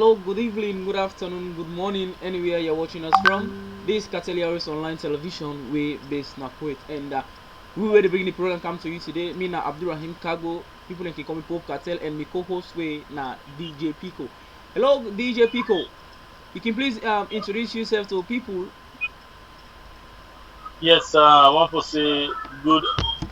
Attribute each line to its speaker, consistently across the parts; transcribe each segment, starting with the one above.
Speaker 1: Hello, good evening, good afternoon, good morning, anywhere you're watching us from. This is Kateliaris Online Television, we based na Kuwait. And we were the beginning program come to you today. Me na Abdurrahim Kago, people can call me Pope Cartel, and my co-host we na DJ Pico. Hello, DJ Pico. You can please introduce yourself to people.
Speaker 2: Yes, I want to say good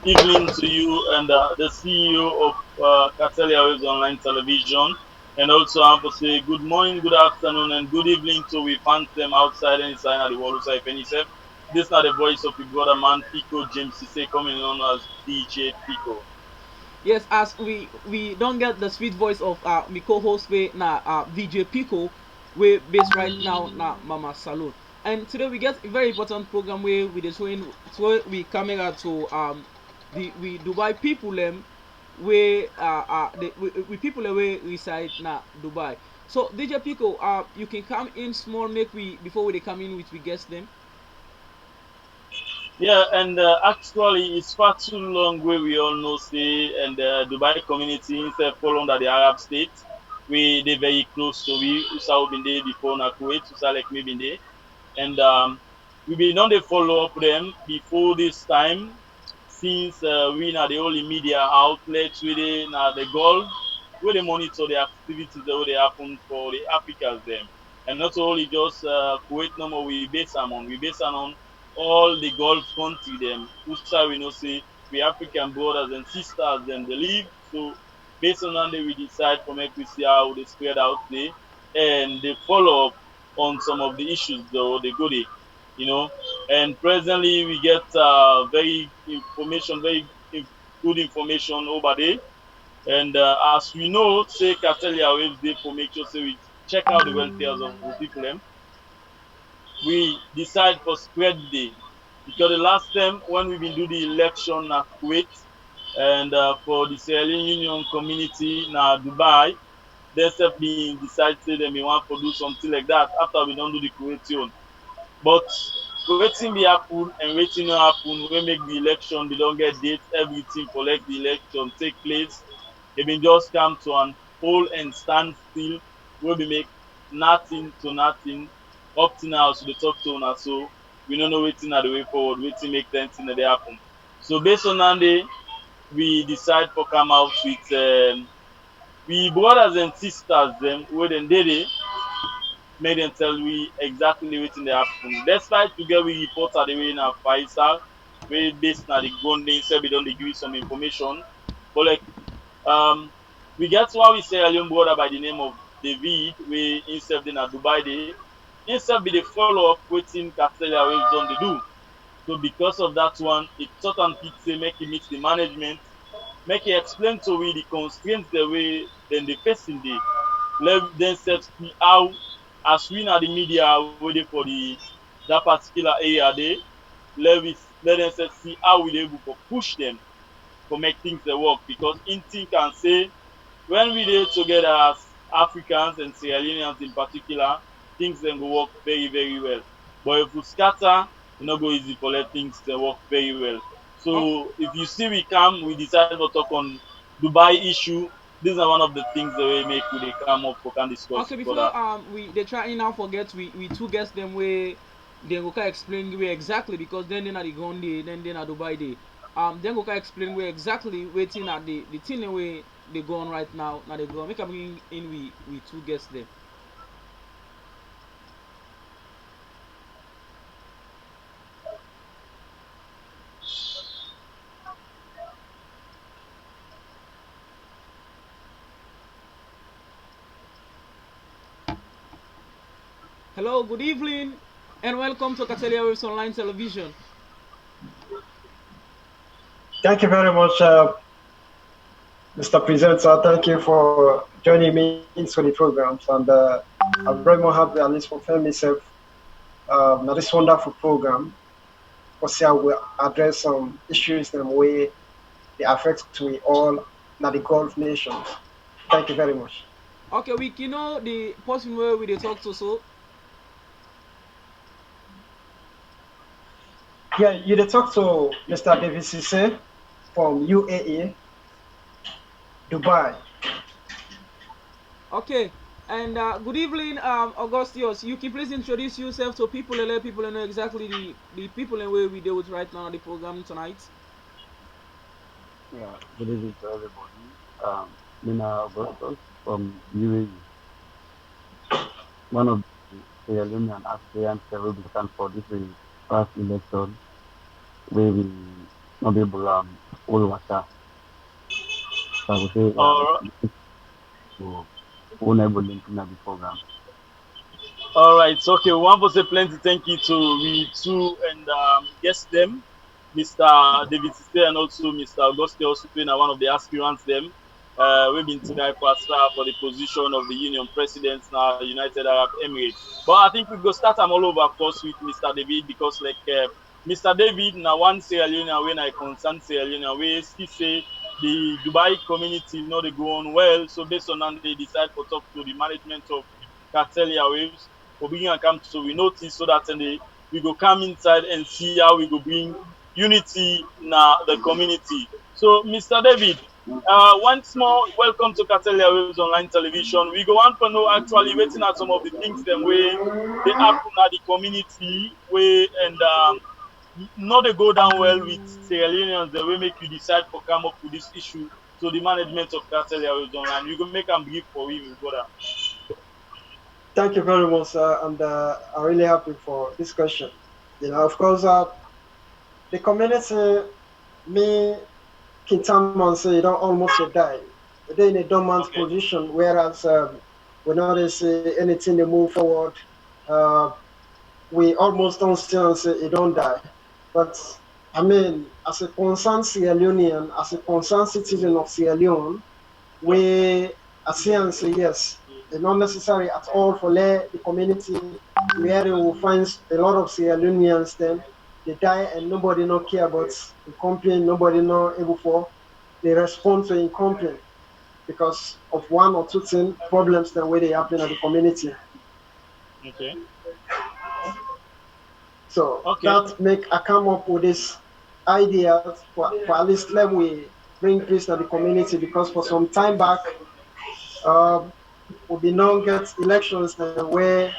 Speaker 2: evening to you and the CEO of Catelia Waves Online Television. And also, I want to say good morning, good afternoon, and good evening to we fans them outside and inside of the world. So, if any self, this is not the voice of your brother man Pico James Sise, coming on as DJ Pico.
Speaker 1: Yes, as we don't get the sweet voice of my co-host we na DJ Pico, we based right now na Mama Salon. And today we get a very important program where we just showing so we coming out to the we Dubai people them we we people away reside na Dubai. So DJ Pico, you can come in small make we before we come in with we guess them.
Speaker 2: Yeah, and actually, it's far too long where we all know, say, and the Dubai community, instead of fall under the Arab state, they very close. So we saw been there before na Kuwait, we saw like me been there, and we been on the follow up them before this time, since we na the only media outlets where they na the Gulf, where they monitor the activities that will they happen for the Africans them, and not only just Kuwait no more we base them on, we base them on all the Gulf country them. Usa we know say we African brothers and sisters them they live. So based on that we decide from make we see how they spread out there and they follow up on some of the issues though they go there, you know. And presently we get very information, good information over there. And as we know, say Catelia Waves Day for make sure say we check out the welfare of the people them, we decide for spread day because the last time when we been do the election na Kuwait and for the Sierra Leone Union community na Dubai, they sef been decide say dem bin wan for do something like that after we don do the Kuwaiti. But wetin be happen and wetin no happen wey make the election they don get date everything for let the election take place, e bin just come to an hold and stand still wey be make nothing to nothing up till now as we dey talk to una so we no know wetin na the way forward, wetin make ten thing dey happen. So based on that day we decide for come out with we brothers and sisters dem wey dem dey there, make dem tell we exactly wetin dey happen. Despite we get we reporter the way na Faisal wey based na the Gonde say we don dey give you some information, but like we get one we Sierra Leone brother by the name of David wey himself dey na Dubai dey, himself be dey follow up wetin Castelia Waves don dey do. So because of that one, e thought and fit say make e meet the management, make e explain to we the constraints the way dem dey face in dey, let dem sef see how as we na the media wey dey for the that particular area dey, let dem sef see how we dey able for push dem for make things dey work because im think am say when we dey together as Africans and Sierra Leoneans in particular, things dem go work very very well. But if we scatter, e no go easy for let things dey work very well.
Speaker 1: Oh,
Speaker 2: So if you see we come, we decide to talk on Dubai issue. These are one of the things that we make we dey come up for can discuss
Speaker 1: okay,
Speaker 2: further.
Speaker 1: before we they try now forget we two guess them where they go can explain where exactly because then they are the Gondi, then they are Dubai day. Then go can explain where exactly waiting at the thing where they go on right now. Now they go make a bring in we two guess them. Hello, good evening, and welcome to Catalia Waves Online Television.
Speaker 3: Thank you very much, Mr. Presenter. Thank you for joining me into the programs. And I'm very much happy at least confirm myself now this wonderful program. Because I will address some issues in a way they affect we all now the Gulf nations. Thank you very much.
Speaker 1: Okay, we you know the person where we they talk to so
Speaker 3: Yeah, you dey talk to Mr. David Sise from UAE, Dubai.
Speaker 1: okay. And good evening, Augustius. You can please introduce yourself to people and let people know exactly the people and where we deal with right now on the program tonight.
Speaker 4: Yeah, good evening to everybody. Mina Augustus from UAE, one of the Sierra Leone and aspirants that will be stand for this past election, where we not be able all water. So I would say
Speaker 2: All
Speaker 4: to enable linking of the program.
Speaker 2: All right. So, okay. We want to say plenty thank you to we two and guest them, Mr. David Siste and also Mr. Auguste Osupin, one of the aspirants them. We've been trying for aspire for the position of the Union President now, United Arab Emirates. But I think we go start them all over, of course, with Mr. David because Mr. David now one Sierra Leone when I concern Sierra Leone we still say the Dubai community you know they go on well. So based on that they decide to talk to the management of Cartel Airwaves for bringing and come so we notice so that we go come inside and see how we go bring unity in the community. So, Mr. David, once more, welcome to Cartelia Waves Online Television. We go on to know actually waiting at some of the things them way they happen at the community way and not they go down well with Sierra Leoneans the way make you decide to come up with this issue to the management of Cartelia Waves Online. You go make them brief for we go down.
Speaker 3: Thank you very much, sir, and I'm really happy for this question. Of course, the community, me, Kintaman say, you don't almost die. They're in a dormant
Speaker 2: Okay.
Speaker 3: position, whereas when they say anything, they move forward. Uh, we almost don't still say it don't die. But I mean, as a concerned Sierra Leonean, as a concerned citizen of Sierra Leone, we are saying say yes, it's not necessary at all for the community where they will find a lot of Sierra Leoneans then they die and nobody no care about the complaint, nobody no able for they respond to in complaint because of one or two thing problems that way they happen at the community.
Speaker 2: Okay.
Speaker 3: So
Speaker 2: Okay.
Speaker 3: that make I come up with this idea for at least let we bring peace to the community because for some time back we be now get elections where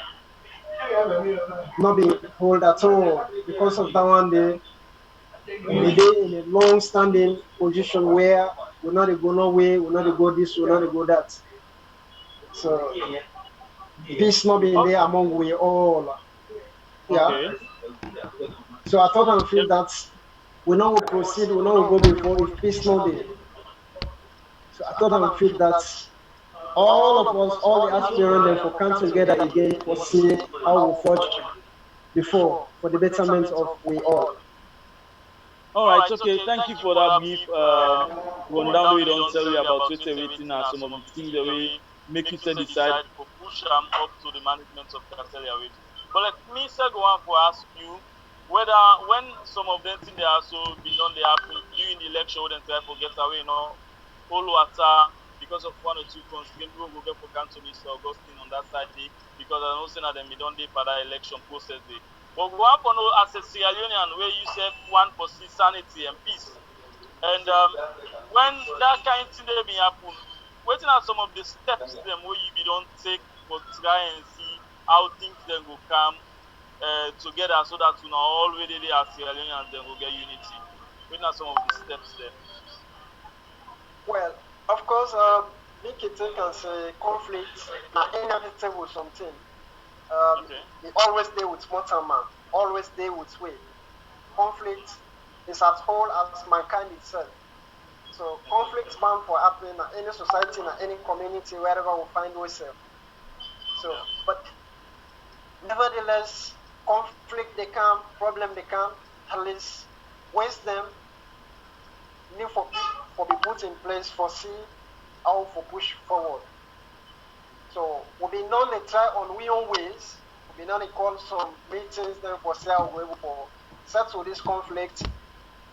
Speaker 3: not be hold at all because of that one they in a long standing position where we're not go no way, we're not go this, we're not go that. So this not being
Speaker 2: Oh,
Speaker 3: there among we all. Yeah.
Speaker 2: okay.
Speaker 3: So I thought and
Speaker 2: Yep.
Speaker 3: feel that we now will proceed, we now will go before if peace not there. So I thought and feel that all of us, all the aspirants then for come together again for see how we forge before for the betterment of we all.
Speaker 2: All right, okay. Thank you for that brief rundown. We don't tell you about what waiting and some of the things that we make you say decide to push up to the management of Castelia Waves. But let me say go on for ask you whether when some of them things they also been done they happen during the election when they try to get away, all water because of one or two constraints people go get for cancel Mr. Augustine on that side day because I know saying that them be done day for that election process day. But we want to know as a Sierra Leonean where you said one for sanity and peace. And when that kind of thing they be happen, waiting at some of the steps them where you be don't take for try and see how things then go come together so that you know already they are Sierra Leoneans then go get unity. Waiting at some of the steps there.
Speaker 3: Well, of course, make it take as a conflict, now inevitable something.
Speaker 2: Okay.
Speaker 3: They always deal with mortal man, always deal with way. Conflict is as whole as mankind itself. So conflicts bound for happening in any society, in any community, wherever we find ourselves. So, but nevertheless, conflict they come, problem they come, at least wisdom need for be put in place for see how for push forward. So we'll be known to try on we own ways. We'll be known to call some meetings then for see how we able for settle this conflict.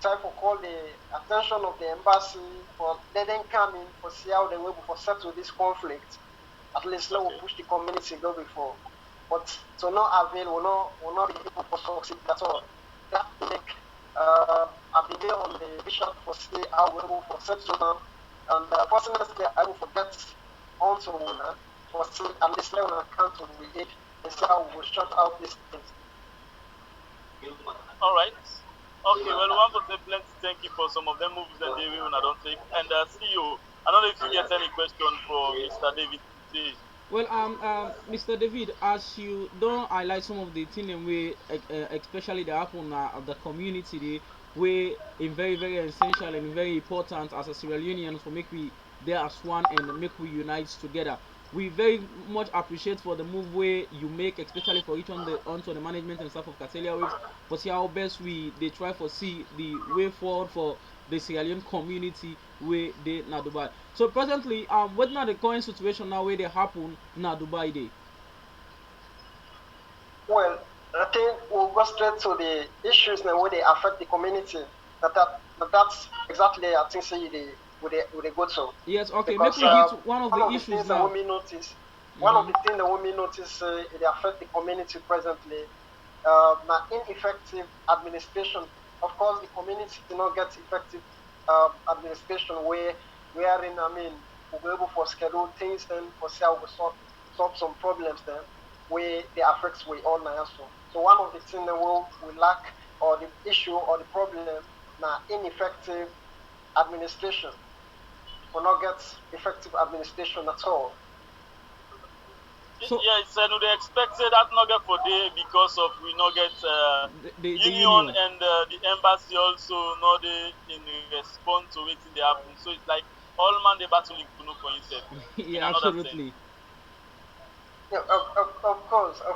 Speaker 3: Try for call the attention of the embassy for let them come in for see how they will for settle this conflict. At least let we push the community go before. But to not avail will not be able to succeed at all. That make I've been there on the vision for see how we able for settle down and fortunately I will forget onto one foresee at least level and council we did and see how we will shut out these things.
Speaker 2: All right. Okay, well, we want to say plenty thank you for some of them moves and they will don't take. And CEO, I don't know if you get any question for Mr. David today.
Speaker 1: Well, Mr. David, as you don't highlight some of the things in way, especially the happen at the community, day, way in very very essential and very important as a Sierra Leonean for make we there as one and make we unite together. We very much appreciate for the move way you make, especially for each on the onto the management and staff of Catelia Waves. But see how best we they try for see the way forward for the Sierra Leone community where they na Dubai. So presently, what now the current situation now where they happen na Dubai day?
Speaker 3: Well, I think we'll go straight to the issues now where they affect the community. That's exactly I think say they would they go to.
Speaker 1: Yes, okay.
Speaker 3: Because,
Speaker 1: Maybe we hit one of the
Speaker 3: things
Speaker 1: issues
Speaker 3: that
Speaker 1: now.
Speaker 3: women notice, one of the things that women notice they affect the community presently. Now ineffective administration. Of course, the community do not get effective administration wherein I mean we'll be able to schedule things and for say we solve some problems then where the affects we all now. So one of the things that we lack or the issue or the problem now ineffective administration. Will not get effective administration at all.
Speaker 1: So-
Speaker 2: yeah, it's they expected that not get for day because of we not get
Speaker 1: The
Speaker 2: union
Speaker 1: union.
Speaker 2: and the embassy also not they in response to it in the happen. So it's like all man they battling Kuno for himself. in
Speaker 1: Yeah,
Speaker 2: another sense.
Speaker 1: absolutely.
Speaker 3: Yeah, of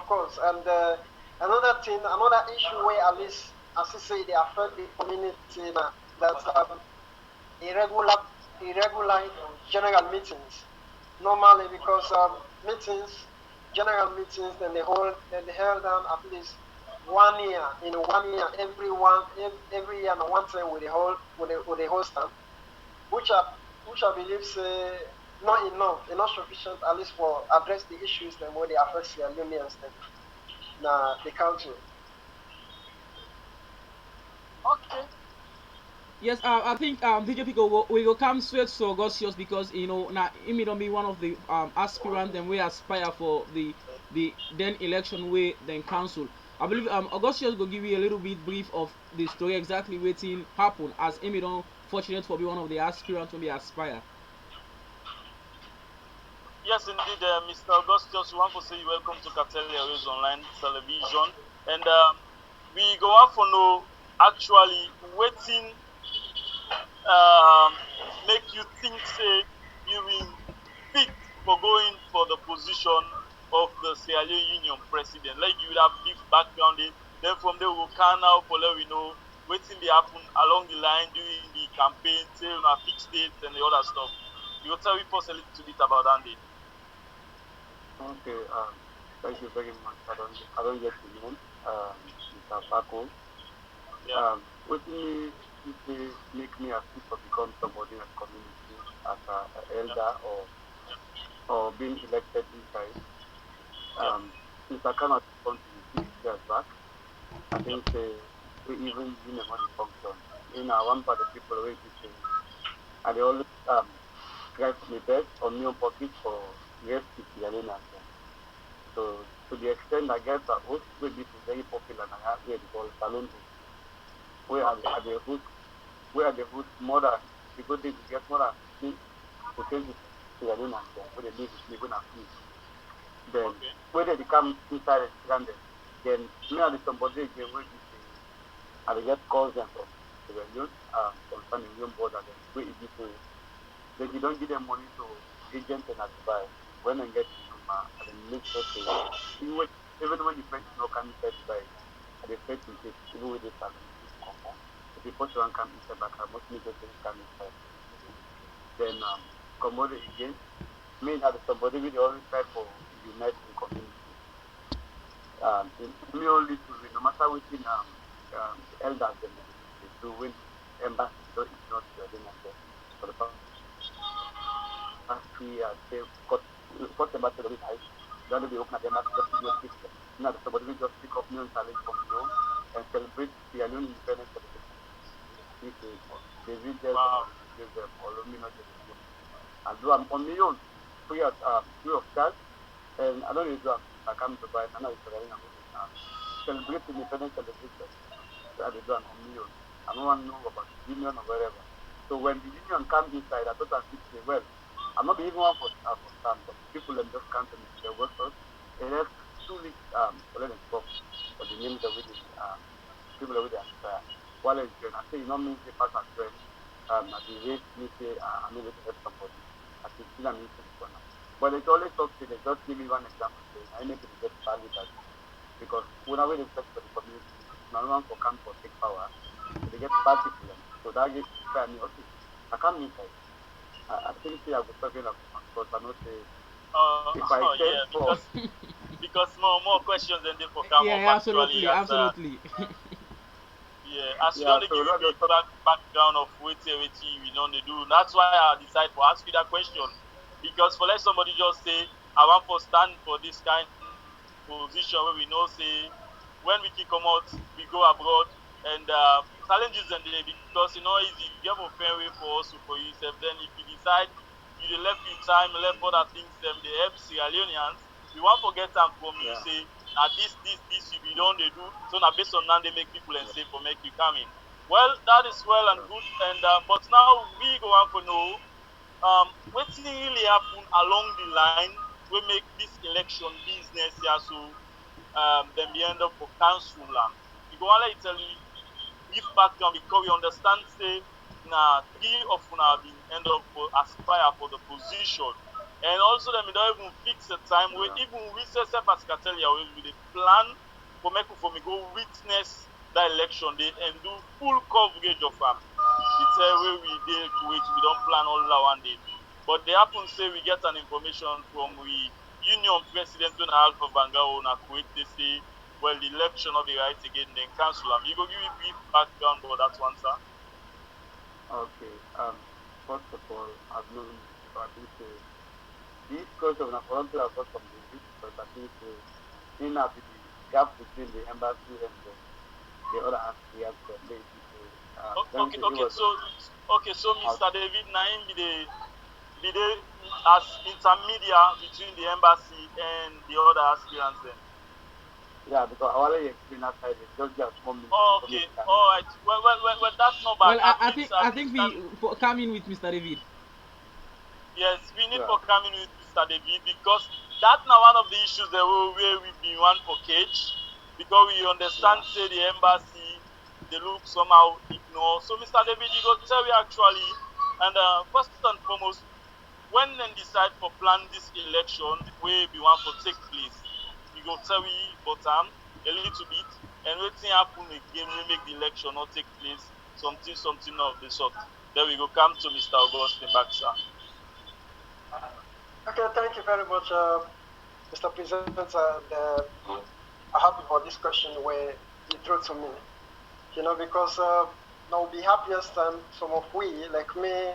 Speaker 3: course. And another thing, another issue where at least, as you say, they affect the community now, that's irregular general meetings. Normally, because general meetings, then they held down at least 1 year. In 1 year, every year, and one time with the host them, which I believe say not enough sufficient at least for address the issues then where they affect Sierra Leoneans then the country.
Speaker 2: Okay.
Speaker 1: Yes, I think DJ Pico we will come straight to Augustus because now he don't be one of the aspirant and we aspire for the then election way then council. I believe Augustus will give you a little bit brief of the story exactly waiting happen as Amy don't fortunate for be one of the aspirants to be aspire.
Speaker 2: Yes, indeed, Mr. Augustus, we want to say welcome to Catelia Waves Online Television. And we go on for no actually waiting make you think say you will fit for going for the position of the Sierra Leone Union president. Like you will have brief background in. Then from there we will can now for let we know waiting they happen along the line during the campaign, say on our fixed dates and the other stuff. You will tell us a little bit about that day.
Speaker 4: Okay, thank you very much. I don't get the name, Mr. Paco.
Speaker 2: Yeah.
Speaker 4: What make me happy to become somebody in the community as an elder or being elected inside. Since I cannot respond to 6 years back, I think we even in a money function. One part of the people who say, and they always try to my best on your pocket for rest with the arena. So to the extent I guess that host will be very popular and I have here called Salon host. Where are the host more than people they get more than 50 to take it to the arena where they live with living and food. Then when they come inside and stranded, then me and somebody again where you say I will get calls them from the union concerning young border then where it is that you don't give them money to agents and advice when I get to and then make sure to even when you first know can you first buy at the first in case even with this if you put one come inside back I must make sure to come inside. Then come over again. Me as somebody with always try for unite the community. Me only to no matter what the elders they do when embassy is not for the past 3 years they got the battle with high. Then they open them up just to do it. Now somebody will just pick up new talent from you and celebrate the alone independence of the they read them give them or me not and do I'm on my own free of charge And I don't usually I come to buy, I know it's very celebrate independence celebration. So they do an union. I don't want to know about the union or wherever. So when the union comes inside, I thought I could say, well, I'm not the even one for stand, but people them just come to me, they work first. And there's 2 weeks for them to talk for the names of the people over there. While it's doing, I say, you know, me, say, pass and friend, at the rate, me say, I'm able to help somebody. I can still am using for now. But it's always talk to they just give me one example, say, I need to get value that because when I will respect for the community, no one for come for take power, so they get bad people. So that gives me, okay, I can't meet that. I think I was talking about because I know say if I send
Speaker 2: Yeah,
Speaker 4: for
Speaker 2: because more questions than they for come up
Speaker 1: Yeah,
Speaker 2: actually
Speaker 1: absolutely,
Speaker 2: as
Speaker 1: absolutely.
Speaker 2: yeah, as you
Speaker 4: yeah,
Speaker 2: don't
Speaker 4: so
Speaker 2: give
Speaker 4: not
Speaker 2: me
Speaker 4: just talk,
Speaker 2: background of what we don't they do. That's why I decide to ask you that question. Because for let somebody just say, I want to stand for this kind position where we know say when we can come out, we go abroad and challenges and they because you know easy you have a fair way for us for yourself. Then if you decide you dey left you time, left other things they help Sierra Leoneans, we want forget them from you
Speaker 4: yeah,
Speaker 2: say this you be done they do. So now based on that they make people and
Speaker 4: yeah,
Speaker 2: say for make you come in. Well, that is well and
Speaker 4: yeah.
Speaker 2: good. And but now we go on for know wetin really happen along the line wey make this election business here so dem be end up for cancel am. We go wan let you tell you give background because we understand say na 3 of una been end up for aspire for the position and also dem don even fix a time wey
Speaker 4: Yeah.
Speaker 2: even we sef as cartelia we dey plan for make we for me go witness that election day and do full coverage of am. The time wey we dey Kuwait we don plan all that one day. But dey happen say we get an information from we union president wey na Alpha Bangao na Kuwait dey say well the election no be right again dem cancel am. You go give me brief background about that one sir.
Speaker 4: Okay. First of all, I've known before. I think this question of volunteer apart from the youth, but I think in the gap between the embassy and the other aspect, the let me say it
Speaker 2: Okay
Speaker 4: was
Speaker 2: so
Speaker 4: out.
Speaker 2: Mr. David na him be the as intermediate between the embassy and the other aspirants then.
Speaker 4: Yeah, because I want to explain that side. Just get 1 minute before me
Speaker 2: Okay,
Speaker 4: to come in.
Speaker 2: all right. Well, that's not bad.
Speaker 1: Well, I
Speaker 2: At
Speaker 1: think
Speaker 2: least
Speaker 1: we for coming with Mr. David.
Speaker 2: yes, we need
Speaker 4: Yeah.
Speaker 2: for coming with Mr. David because that's now one of the issues that where we been one for cage because we understand
Speaker 4: Yeah.
Speaker 2: say the embassy they look somehow ignore. So Mr. David, you go tell me actually, and first and foremost, when they decide for plan this election where we want to take place, you go tell me about a little bit and wetin happen again we make the election not take place, something of the sort. Then we go come to Mr. Augustine Baxter.
Speaker 3: Okay, thank you very much, Mr. Presenter. And, I'm happy for this question where you threw to me. You know, because now the happiest time, some of we, like me,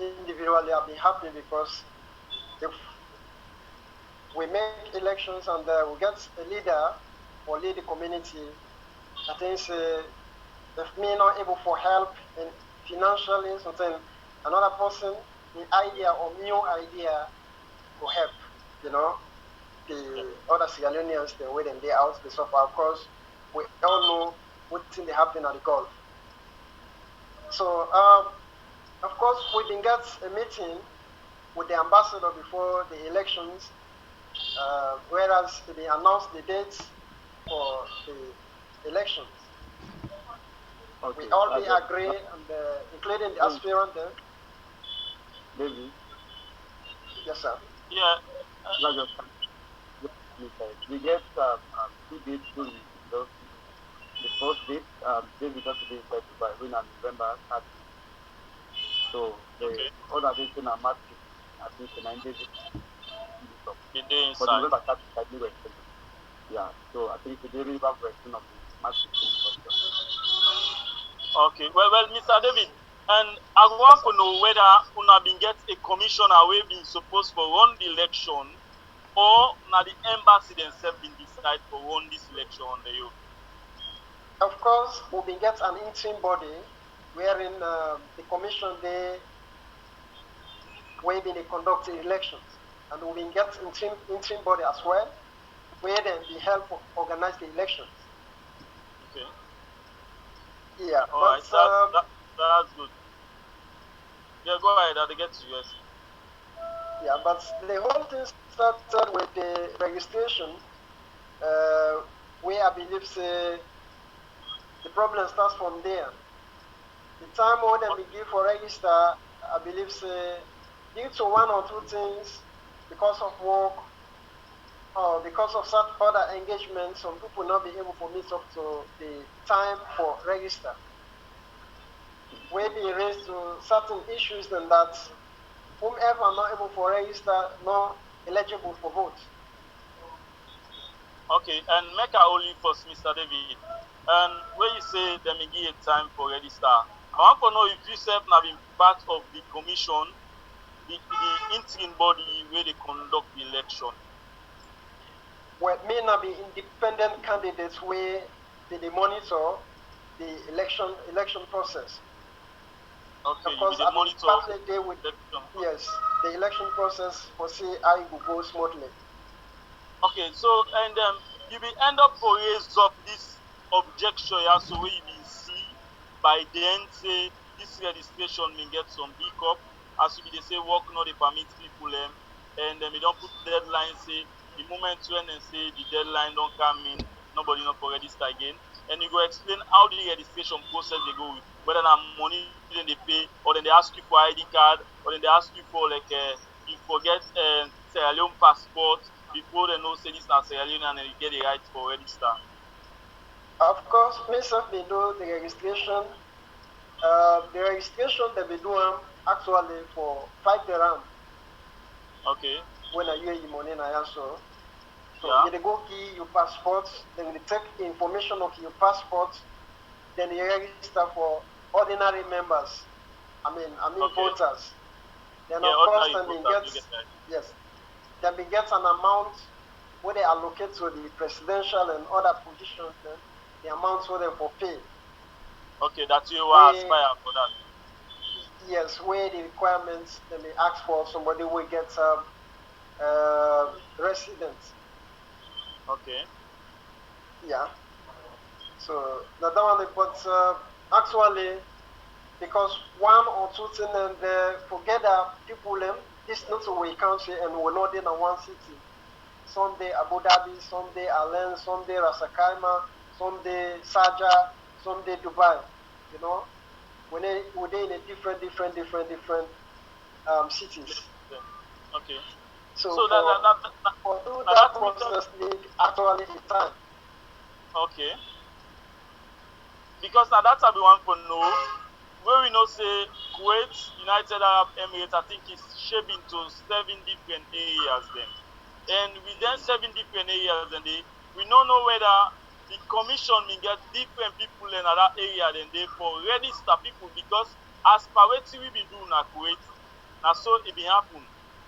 Speaker 3: individually, I've been happy because if we make elections and we get a leader or lead the community, I think if me not able for help in financially, something another person, the idea or new idea will help, you know, the other Sierra Leoneans, they wait and they out, they suffer. Of course, we all know what's in the happening at the Gulf. So, of course, we been get a meeting with the ambassador before the elections, whereas they announced the dates for the elections.
Speaker 4: Okay.
Speaker 3: We all be
Speaker 4: That's
Speaker 3: agree, and including the
Speaker 4: just
Speaker 3: aspirant there.
Speaker 4: David.
Speaker 3: Yes, sir.
Speaker 2: Yeah,
Speaker 4: That's we get 2 dates during just the first date. David has to be inside Dubai when on November 30. So the
Speaker 2: okay.
Speaker 4: other dates in March, I think the 9 days.
Speaker 2: The day
Speaker 4: But
Speaker 2: inside.
Speaker 4: November 30 I believe we're yeah. So I think the daily version of the March 15th.
Speaker 2: Okay. Well, Mr. David, and I want
Speaker 3: Yes,
Speaker 2: to
Speaker 3: sir.
Speaker 2: know whether una been get a commissioner wey been supposed for run the election or na the embassy themselves been decide for run this election on the you.
Speaker 3: Of course, we will get an interim body wherein the commission they will be conducting elections. and we will get interim body as well, where then be help organize the elections.
Speaker 2: Okay.
Speaker 3: Yeah,
Speaker 2: All right. That's good. Yeah, go ahead. I'll get to you.
Speaker 3: Yeah, but the whole thing started with the registration, where I believe say the problem starts from there. The time when they begin for register, I believe say due to one or two things, because of work or because of certain other engagements, some people not be able to meet up to the time for register. Where they raise to certain issues than that whomever not able to register not eligible for vote.
Speaker 2: Okay, and make a only first, Mr. David. And when you say them give a time for register, I want to know if you self have been part of the commission, the interim body where they conduct the election.
Speaker 3: Well, it may not be independent candidates where they monitor the election process.
Speaker 2: Okay,
Speaker 3: of course,
Speaker 2: you monitor
Speaker 3: partly they would, yes, the election process for see how it will go smoothly.
Speaker 2: Okay, so and you will end up for raise up this objection, yeah, so where you will see by then say this registration may get some hiccup as you be they say work not they permit people and then we don't put deadline say the moment when they say the deadline don't come in, nobody not for register again. And you go explain how the registration process they go with, whether na money then they pay or then they ask you for ID card or then they ask you for like you forget Sierra Leone passport before they know say this na Sierra Leone and then you get the right for register.
Speaker 3: Of course, myself they do the registration. The registration that we do actually for 5 dirham.
Speaker 2: Okay.
Speaker 3: When I hear you money na answer. So
Speaker 2: yeah.
Speaker 3: they go give your passport, then they take the information of your passport, then you register for ordinary members. I mean
Speaker 2: okay.
Speaker 3: voters. Then
Speaker 2: yeah,
Speaker 3: of course
Speaker 2: then
Speaker 3: we get yes. Then we get an amount where they allocate to the presidential and other positions, then the amount where they for pay.
Speaker 2: Okay, that you aspire for that.
Speaker 3: Yes, where the requirements then they ask for somebody will get residence.
Speaker 2: Okay.
Speaker 3: Yeah. So that one, but actually, because one or two things and forget that people this not we country and we're not in one city. Someday Abu Dhabi, someday Allen, someday Rasakaima, someday Saja, someday Dubai. You know, we're in a different cities.
Speaker 2: Okay.
Speaker 3: So
Speaker 2: for
Speaker 3: that process need actually a time.
Speaker 2: Okay. Because now that's how we want to know. Where we know say Kuwait, United Arab Emirates, I think is shaped into 7 different areas then. And within 7 different areas and we don't know whether the commission may get different people in that area than they for register people because as per wetin we been do na Kuwait, na so it been happen.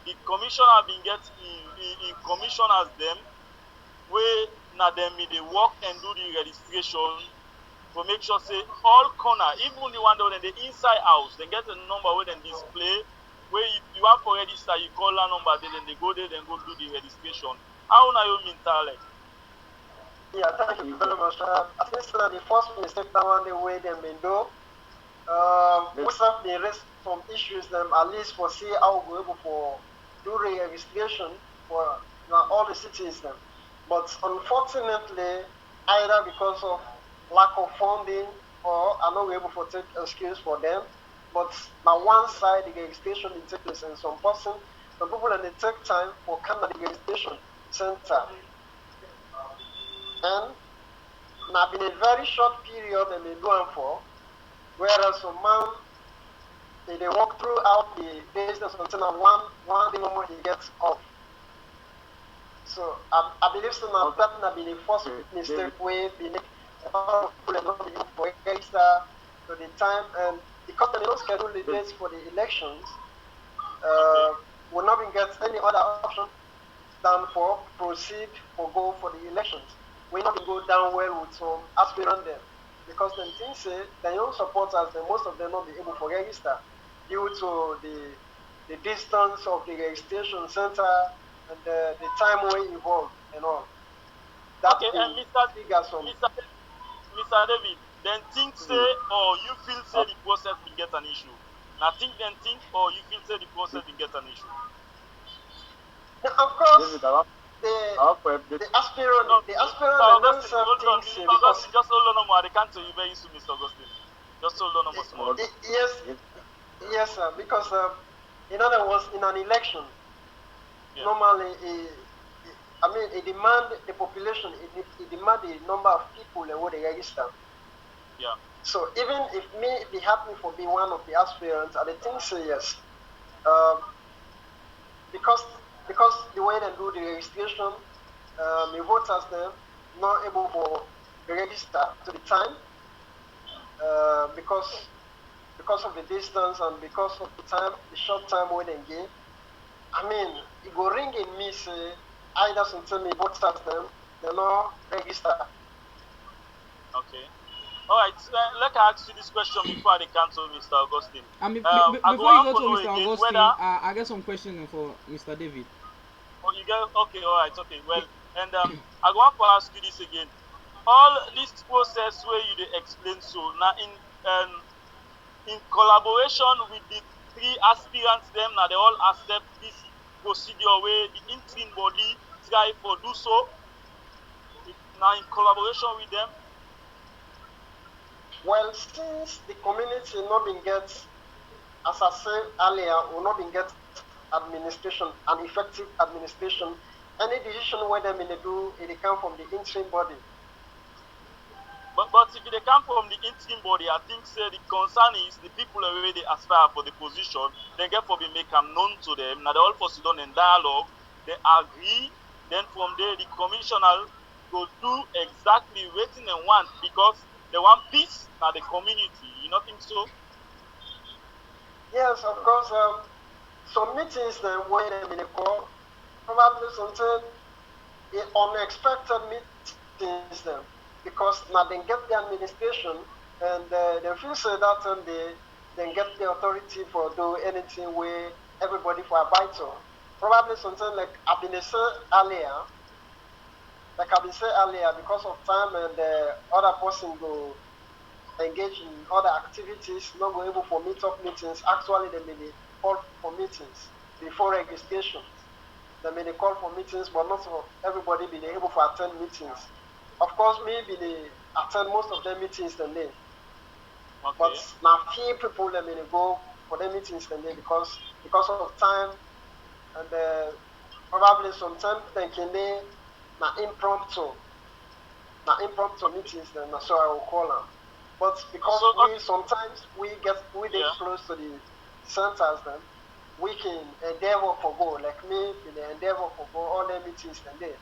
Speaker 2: The commissioner been get in commission as them where na them may they work and do the registration to make sure say all corner, even the one that the inside house, they get a number where they display. Where if you want for register, you call that number, then they go there, then go do the registration. How na you mean talent?
Speaker 3: Yeah, thank you very much. I think the first mistake that one the way they been do. Most of the rest some issues them at least for see how we able for do registration for all the cities them. But unfortunately, either because of lack of funding or are not able to take excuse for them. But now one side the registration in take place and some people and they take time for come at the registration center. And now been a very short period and they do them for, whereas some man they walk throughout the business until one day moment he gets off. So I believe so now that will be the first mistake where we make for register to the time and because they don't schedule the dates for the elections, will not get any other option than for proceed or go for the elections. We not go down well with some aspirant them because them things say their own supporters, then most of them not be able to register due to the the distance of the registration center and the time way involved and all. That
Speaker 2: Okay, and
Speaker 3: figure some.
Speaker 2: Mr. David, then think say or you feel say the process will get an issue. Now think or you feel say the process will get an issue.
Speaker 3: Of course,
Speaker 4: David,
Speaker 3: the aspirant,
Speaker 2: No,
Speaker 3: the aspirant,
Speaker 2: Mr.
Speaker 3: and
Speaker 2: Augustine,
Speaker 3: themselves
Speaker 2: hold on,
Speaker 3: thinks
Speaker 2: Mr.
Speaker 3: because
Speaker 2: Augustine, just hold on a moment. I can't tell you very soon, Mr. Augustine. Just hold on a small.
Speaker 3: yes, sir. Because in other words, in an election, normally, it demand the population, it demand the number of people that would register.
Speaker 2: Yeah.
Speaker 3: So even if me be happy for being one of the aspirants, I think say yes, because the way they do the registration, the voters them not able to register to the time, because of the distance and because of the short time where they give. I mean, it go ring in me say either something me voters them they not register.
Speaker 2: Okay. All right. Let me ask you this question before I cancel Mr. Augustine.
Speaker 1: Before you go to Mr. Augustine, I get some questions for Mr. David.
Speaker 2: Oh, you get okay. All right. Okay. Well, and I want to ask you this again. All this process where you explain so now in collaboration with the three aspirants, them now they all accept this procedure where the interim body try for do so. Now in collaboration with them.
Speaker 3: Well, since the community not been get, as I said earlier, will not been get administration and effective administration, any decision where them in do it come from the interim body.
Speaker 2: But if they come from the interim body, I think say the concern is the people already aspire for the position, then get for be make them known to them. Now they all for sit down in dialogue, they agree, then from there the commissioner go do exactly waiting and want because they want peace now the community. You not think so?
Speaker 3: Yes, of course. Some meetings then where them in the call, probably something unexpected meetings then. Because now they get the administration and they feel say that time they get the authority for do anything where everybody for abide to. Probably something like I've been saying earlier, because of time and other person go engage in other activities, not go able for meet-up meetings. Actually, they may call for meetings before registration. They may call for meetings, but not for everybody be able to attend meetings. Of course, maybe they attend most of their meetings than they.
Speaker 2: Okay.
Speaker 3: But now few people they may go for their meetings than they because of time and probably sometimes thinking they now impromptu meetings then so I will call them. But because sometimes we get close to the centers then we can endeavor for go like me in the endeavor for go all their meetings than they.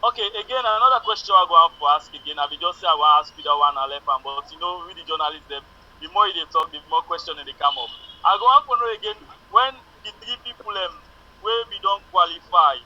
Speaker 2: Okay, again, another question I go have to ask again. I will just say I will ask you that one I left, but you know, with the journalists, the more they talk, the more questions they come up. I go have to know again when the three people where we don't qualify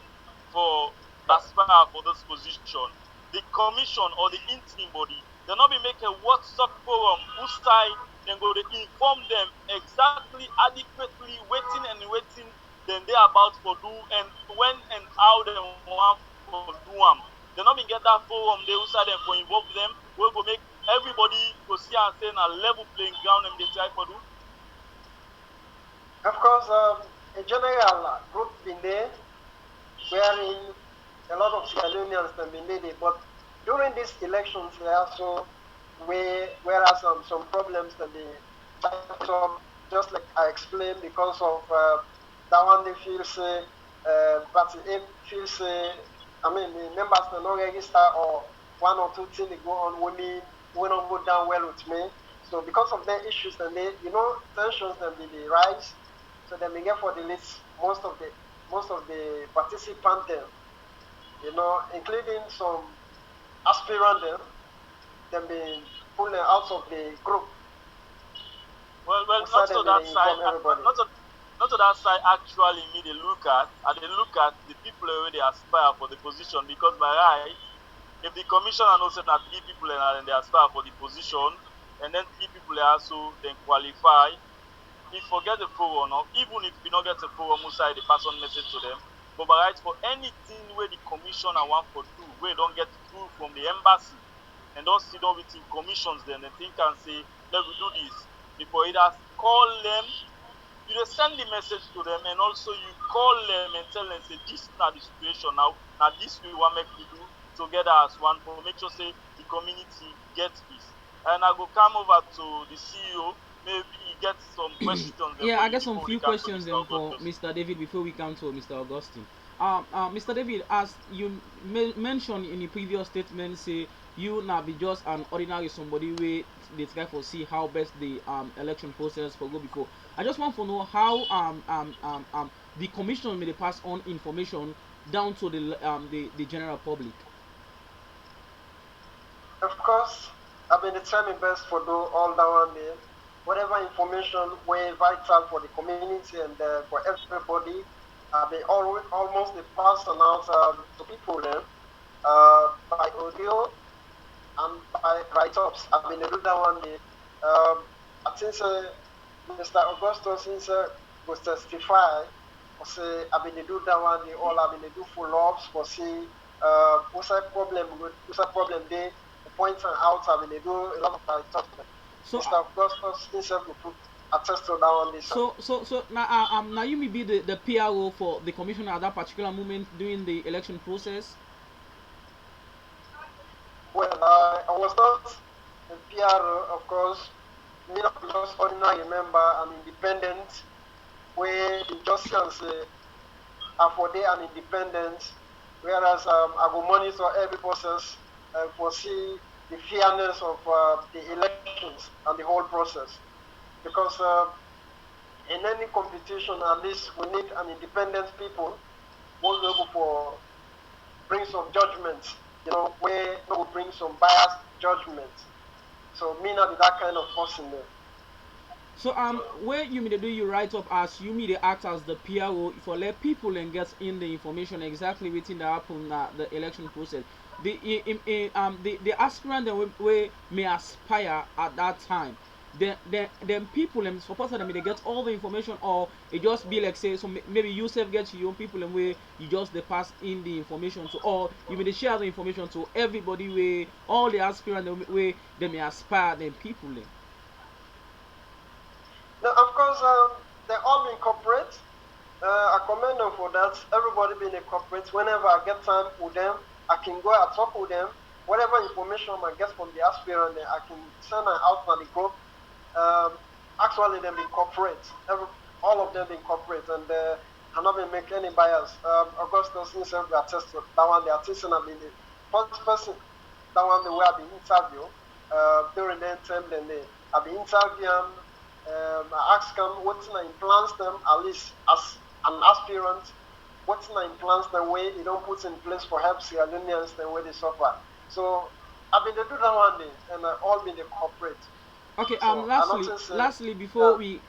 Speaker 2: for aspire for this position, the commission or the interim body, they not be make a WhatsApp forum whose side then go to inform them exactly, adequately, waiting, then they about for do and when and how they want for do them. They not be get that forum, they will start them for involve them, we go make everybody go see and say a level playing ground and they try for do.
Speaker 3: Of course, a general group been there, wherein a lot of Sierra Leoneans have been there, but during these elections, there also whereas some problems that they just like I explained because of that one they feel say but it feels say I mean the members they not register or one or two things they go on with me we don't go down well with me. So because of their issues then they tensions then they rise. So they may get for the list most of the participants there, including some aspirant them being pulled out of the group.
Speaker 2: Well, not to that side. Not to that side. Actually, me they look at the people who they aspire for the position because by right, if the commissioner knows that 3 people and they aspire for the position, and then 3 people also then qualify. we forget the forum now, even if we not get a forum inside the pass on message to them. But right for anything where the commissioner want for do, where don't get through from the embassy and don't sit down with the commissions then and think and say, let me do this. Before either call them, you just send the message to them and also you call them and tell them say this is not the situation now this we want make we do together as one for make sure say the community gets peace. And I go come over to the CEO, maybe he gets some questions.
Speaker 1: Yeah, I got some
Speaker 2: before we
Speaker 1: few
Speaker 2: come to
Speaker 1: questions
Speaker 2: Mr.
Speaker 1: then for
Speaker 2: Augustus.
Speaker 1: Mr. David before we come to Mr. Augustine. Mr. David, as you mentioned in the previous statement, say you now be just an ordinary somebody way they try for see how best the election process for go before. I just want to know how the commission may pass on information down to the general public.
Speaker 3: Of course, I've been trying my best for do all that one day. Whatever information were vital for the community and for everybody, I've been almost the pass out to people by audio and by write-ups. I've been do that one day. I think Mr. Augustus since was testify. Say I've been do that one day. All I've been do follow-ups for see what's that problem there. Pointing out, I mean, they do a lot of write-ups.
Speaker 1: So,
Speaker 3: Mr. Augustus himself will put attest to that one.
Speaker 1: So now you may be the PRO for the commissioner at that particular moment during the election process.
Speaker 3: Well, I was not a PRO, of course. Me not just ordinary member. I'm independent. Where the justice are for they are independent, whereas I go monitor every process. Foresee the fairness of the elections and the whole process. Because in any competition, at least we need an independent people who will be able to bring some judgment, where they will bring some biased judgment. So me not be that kind of person there.
Speaker 1: So where you may do you write up as you may act as the PRO for let people and get in the information exactly within the happen the election process. The aspirant that may aspire at that time. Then people and supporters them they get all the information or it just be like say so maybe you self get your own people and where you just they pass in the information to or you may share the information to everybody where all the aspirant where they may aspire them people then.
Speaker 3: Now, of course, they all been corporate. I commend them for that. Everybody being a corporate. Whenever I get time with them, I can go and talk with them. Whatever information I get from the aspirant, I can send it out to the group. Actually, they've been corporate. All of them been corporate, and I'm not been make any bias. Augustus himself will attest to that one. The artisan have been the first person. That one the way I've been interviewed during that time. Then I've been interviewing. I ask them what's in plans them at least as an aspirant. What's in plans the way you don't put in place for help Sierra Leoneans the way they suffer. So I've been to do that one day, and all been the corporate.
Speaker 1: Okay.
Speaker 3: So,
Speaker 1: lastly, before we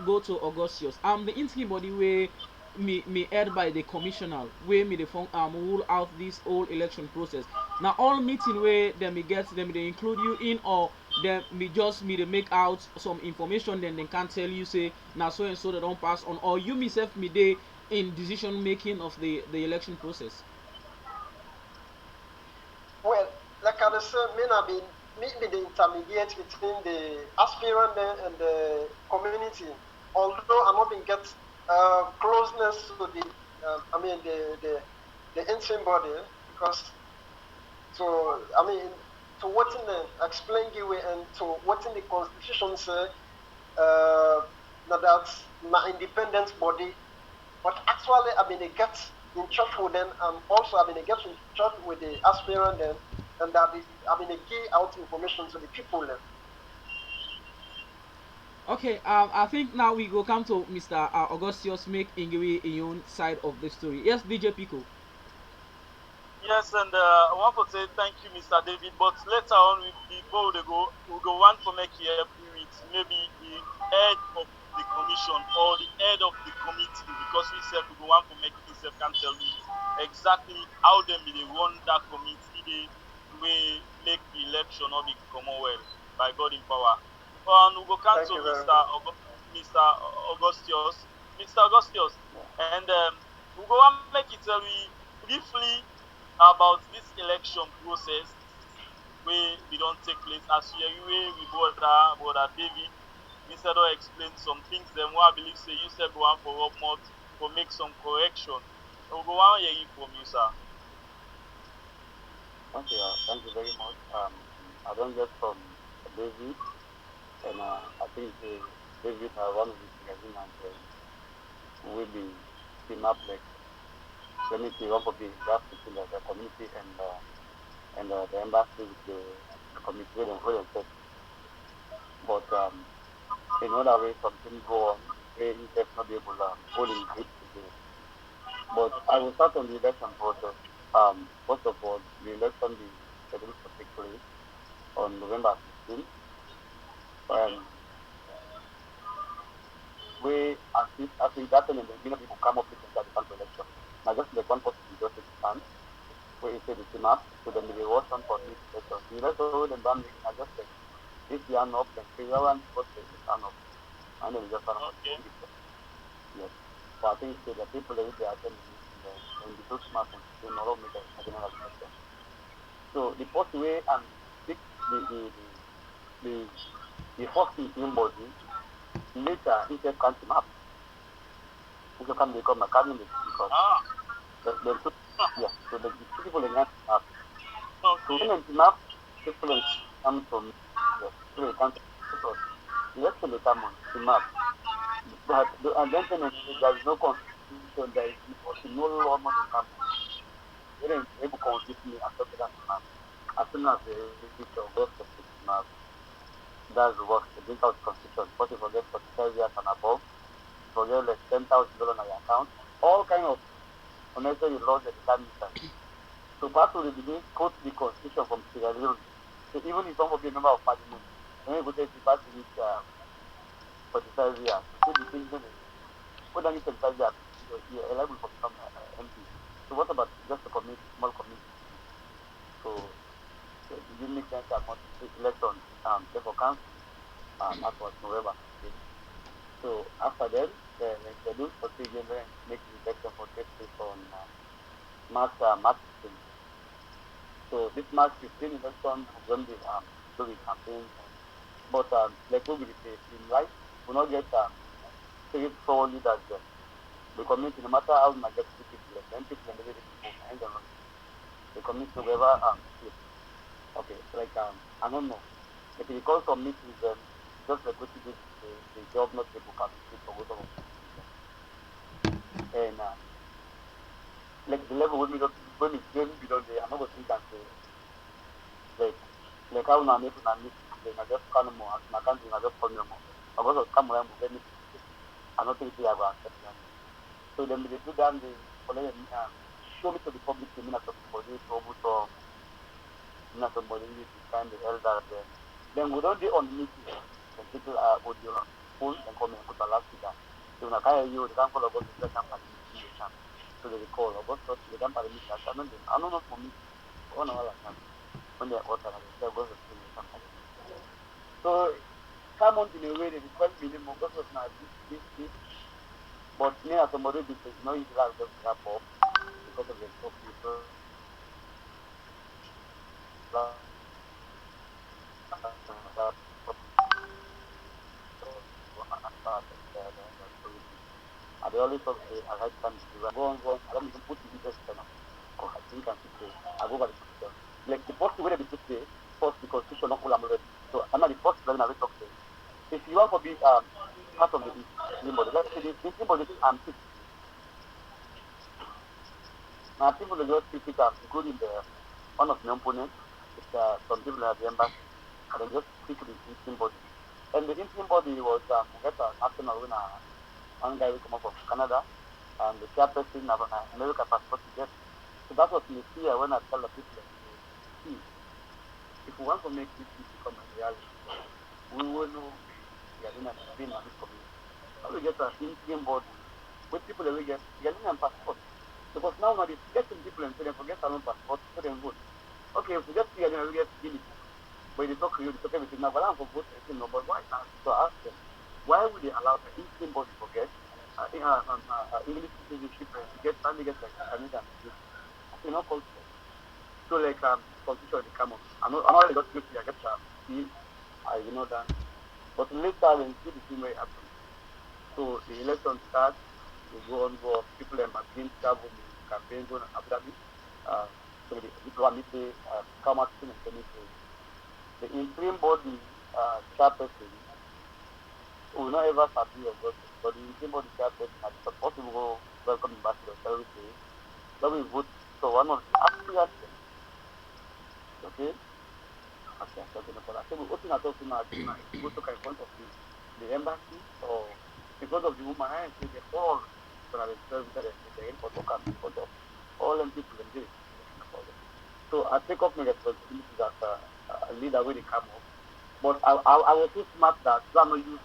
Speaker 1: go to Augustus, the interim body where me head by the commissioner where me the rule out this whole election process. Now all meeting where them me get them they include you in or them me just me they make out some information then they can't tell you say now so and so they don't pass on or you myself me they in decision making of the election process.
Speaker 3: Well, like I said, me be the intermediate between the aspirant and the community. Although I'm not been get closeness to the interim body because to what in the explain you and to what in the constitution say that's my independent body, but actually I mean they get in touch with them and also I mean they get in touch with the aspirant then and that I mean they give out information to the people then.
Speaker 1: Okay, I think now we go come to Mr. Augustus make Ingwe in your own side of the story. Yes, DJ Pico.
Speaker 2: Yes, and I want to say thank you, Mr. David. But later on, before we go want to make here with maybe the head of the commission or the head of the committee because we said we go want to make himself can tell me exactly how them they run that committee they will make the election or the Commonwealth by God in power. And we go come to Mr. Augustus. Mr. Augustus, and we go and make it tell we briefly about this election process we don't take place as we brother David instead of explain some things them what I believe say you said go on for up more to make some correction. We go on hear it from you, sir.
Speaker 4: Okay, thank you very much. I don't get from David, and I think David one of his magazine and will be team up like let me see one of the draft between the community and the embassy with the community where they said. But in other way, something go on where he not be able to hold in grip today. But I will start on the election process. First of all, the election is scheduled to take place on November 16th. We as it happened, and many people come up with the election. Now just like one person just take stand, where he said it's enough, so then they watch on for this election. The election will then ban I just like if you are not, then figure one what they stand up, and then just stand up.
Speaker 2: Okay.
Speaker 4: Yes. So I think the people that they attend and the two smart and they know make a general election. So the first way and pick the first thing body later it just can't map. It can become a candidate because the two yeah, so the two people in that map. So
Speaker 2: Okay.
Speaker 4: when the map people come from the people come to election they come on the map. But the identity there is no constitution, there is no law no come. They don't able to convince me and talk that map. As soon as they reach August of the map, that's what the drink out constitution. But you forget 45 years and above, forget like $10,000 on your account, all kind of unnecessary laws that you can't use. So part of the beginning quote the constitution from Sierra Leone. So even if some of you member of parliament, when you go to the party reach 45 years, so the things that what do you 45 years? You're eligible for become MP. So what about just a community, small community? So it didn't make sense that much election for council that was November. Okay. So after that, they do for three games make the election for take place on March 15. So this March 15 election is going to be do the campaign. But like we will say in life, we not get three four leaders there. The community, no matter how much get people, then people and the people, and the community whoever okay, like I don't know. Like you call some meetings just like what you do the job not people can speak for what of and like the level when we don't there, I'm not gonna think and say like how now make una meet then I just come more as my country I just come more. I go to come around with anything. I don't think they have accept them. So then they do that they collect show me to the public the minute of the body to almost not somebody to find the elder then we don't do on meeting and people are audio full and come and put a last figure. So when I carry you, the camp of God is the camp meeting the camp. So they call or what the camp meeting I don't know for me one hour time when they are out and they go to the camp. So come on in a way they request minimum because of now this but me as somebody because no easy like just cap up because of the so I always talk to I like time to go on, I don't even put the details down. I think I'm say I go by the constitution. Like the first way they put say, first the constitution not all so I'm not the first person I will talk to. If you want to be part of the symbol, let's say the symbol is six. Now people will just pick it up, including the one of the opponents, some people at the embassy, and they just pick the interim body. And the interim body was get an national winner. One guy will come up from Canada, and the chairperson of American passport to get. So that was my fear when I tell the people, see, if we want to make this become a reality, we will know we are in a this community. How we get an interim body with people that we get Ghanaian passport. Because now they get some people and say they forget their own passport, so they vote. Okay, if we just see we get Guinea, but it's not created, it's okay with it now, but I'm for vote, no, but why not? So I ask them, why would they allow the Muslim body to forget? English citizenship to get family get like Canadian. You know, culture. So like constitution will come up. I'm not got to I get see, you know that. But later when see the same way happen. So the election starts, they go on, people are against travel, campaign go Abu Dhabi. So the people meet the come out and tell the interim body chairperson will not ever sabi your vote, but the interim body chairperson is supposed to go welcome ambassador services. Then we vote for one of the aspirants. Okay? Okay, I'm talking about that. So we open our talk now, go to in front of the embassy or in front of the woman and say they all for the service that they're in for talk and for talk. All them people in this. So I take up my responsibility as a leader when they come up. But I was so smart that I'm not using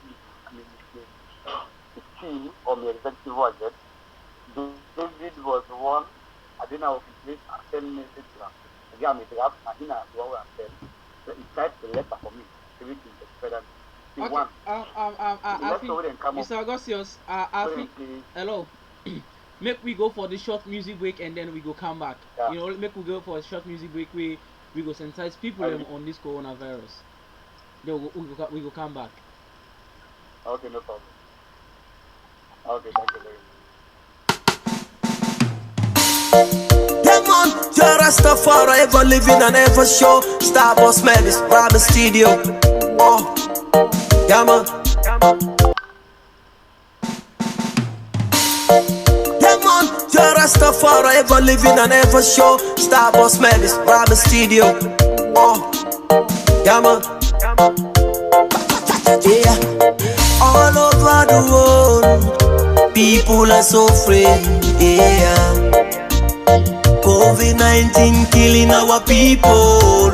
Speaker 4: the team or my executive budget. David was the one, I didn't have a place, I sent message to him. Again, I draft, I didn't have to send. So he typed the letter for me. Everything is better.
Speaker 1: Okay, Mr. Augustus, hello. Make we go for the short music break and then we go come back.
Speaker 4: Yeah.
Speaker 1: You know, make we go for a short music break. We go sensitize people on this coronavirus. Then we go come back.
Speaker 4: Okay, no problem. Okay, thank you very much.
Speaker 5: Yeah man, you're Rastafari, ever living and ever show. Starboss man, it's Robin Studio. Oh, yeah man. You're Rastafari, ever living and ever show. Starboss man, it's Robin Studio. Oh, yeah man. Yeah, all over the world, people are so afraid. Yeah, COVID-19 killing our people.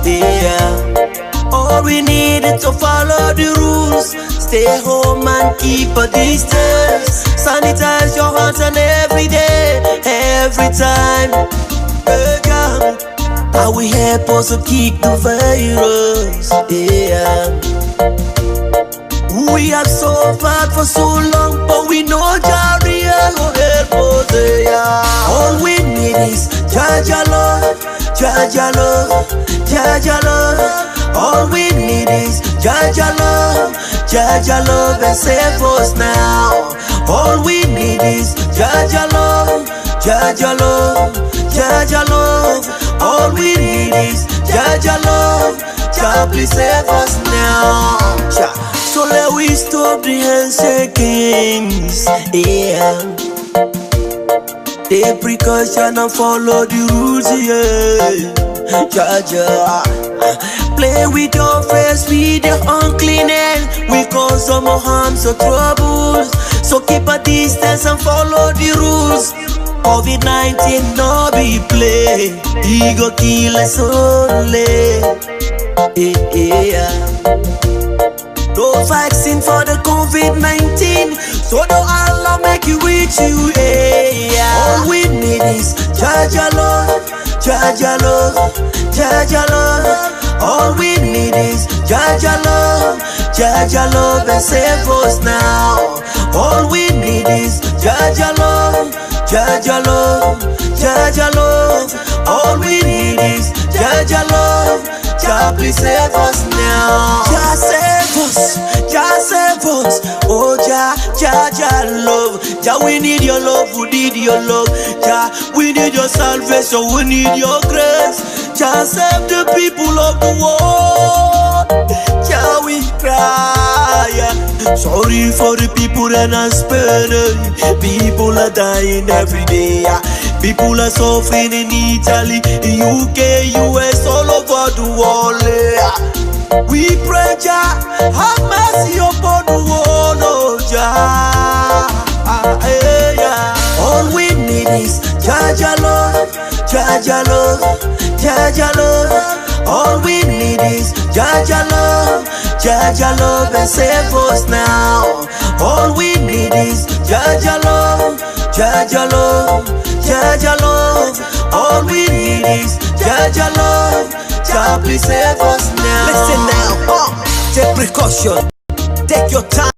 Speaker 5: Yeah, all we need is to follow the rules. Stay home and keep a distance. Sanitize your hands and every day, every time. How we help us to kick the virus. Yeah. We have suffered for so long, but we know Jaria will help us. Yeah. All we need is Jaja love, Jaja love, Jaja love. All we need is Jaja love, Jaja love and save us now. All we need is Jaja love, Jaja love, Jaja love. All we need is Jaja love, Jah please save us now. So let we stop the handshakings, yeah. Take precaution and follow the rules, yeah. Jaja, play with your face, with the unclean hands. We cause some more harms or troubles. So keep a distance and follow the rules. COVID-19 no be play. He go kill us only. Yeah. No vaccine for the COVID-19, so don't Allah make it with you. Yeah. All we need is Jaja love, Jaja love, Jaja love. All we need is Jaja love, Jaja love and save us now. All we need is Jaja love, Jaja love, Jaja love. All we need is Jaja love, Jah please save us now. Jah save us, Jah save us. Oh Jah, Jah, Jah love. Jah we need your love, we need your love. Jah we need your salvation, we need your grace. Jah save the people of the world. Jah we cry. Sorry for the people that are spending. People are dying every day. People are suffering in Italy, UK, US, all over the world. We pray Jah, have mercy upon the world, oh Jah. All we need is Jaja love, Jaja love, Jaja love. All we need is Jaja love, Jaja love and save us now. All we need is Jaja love, Jaja love, Jaja love. All we need is Jaja love, Jah please save us now. Listen now, take precaution, take your time.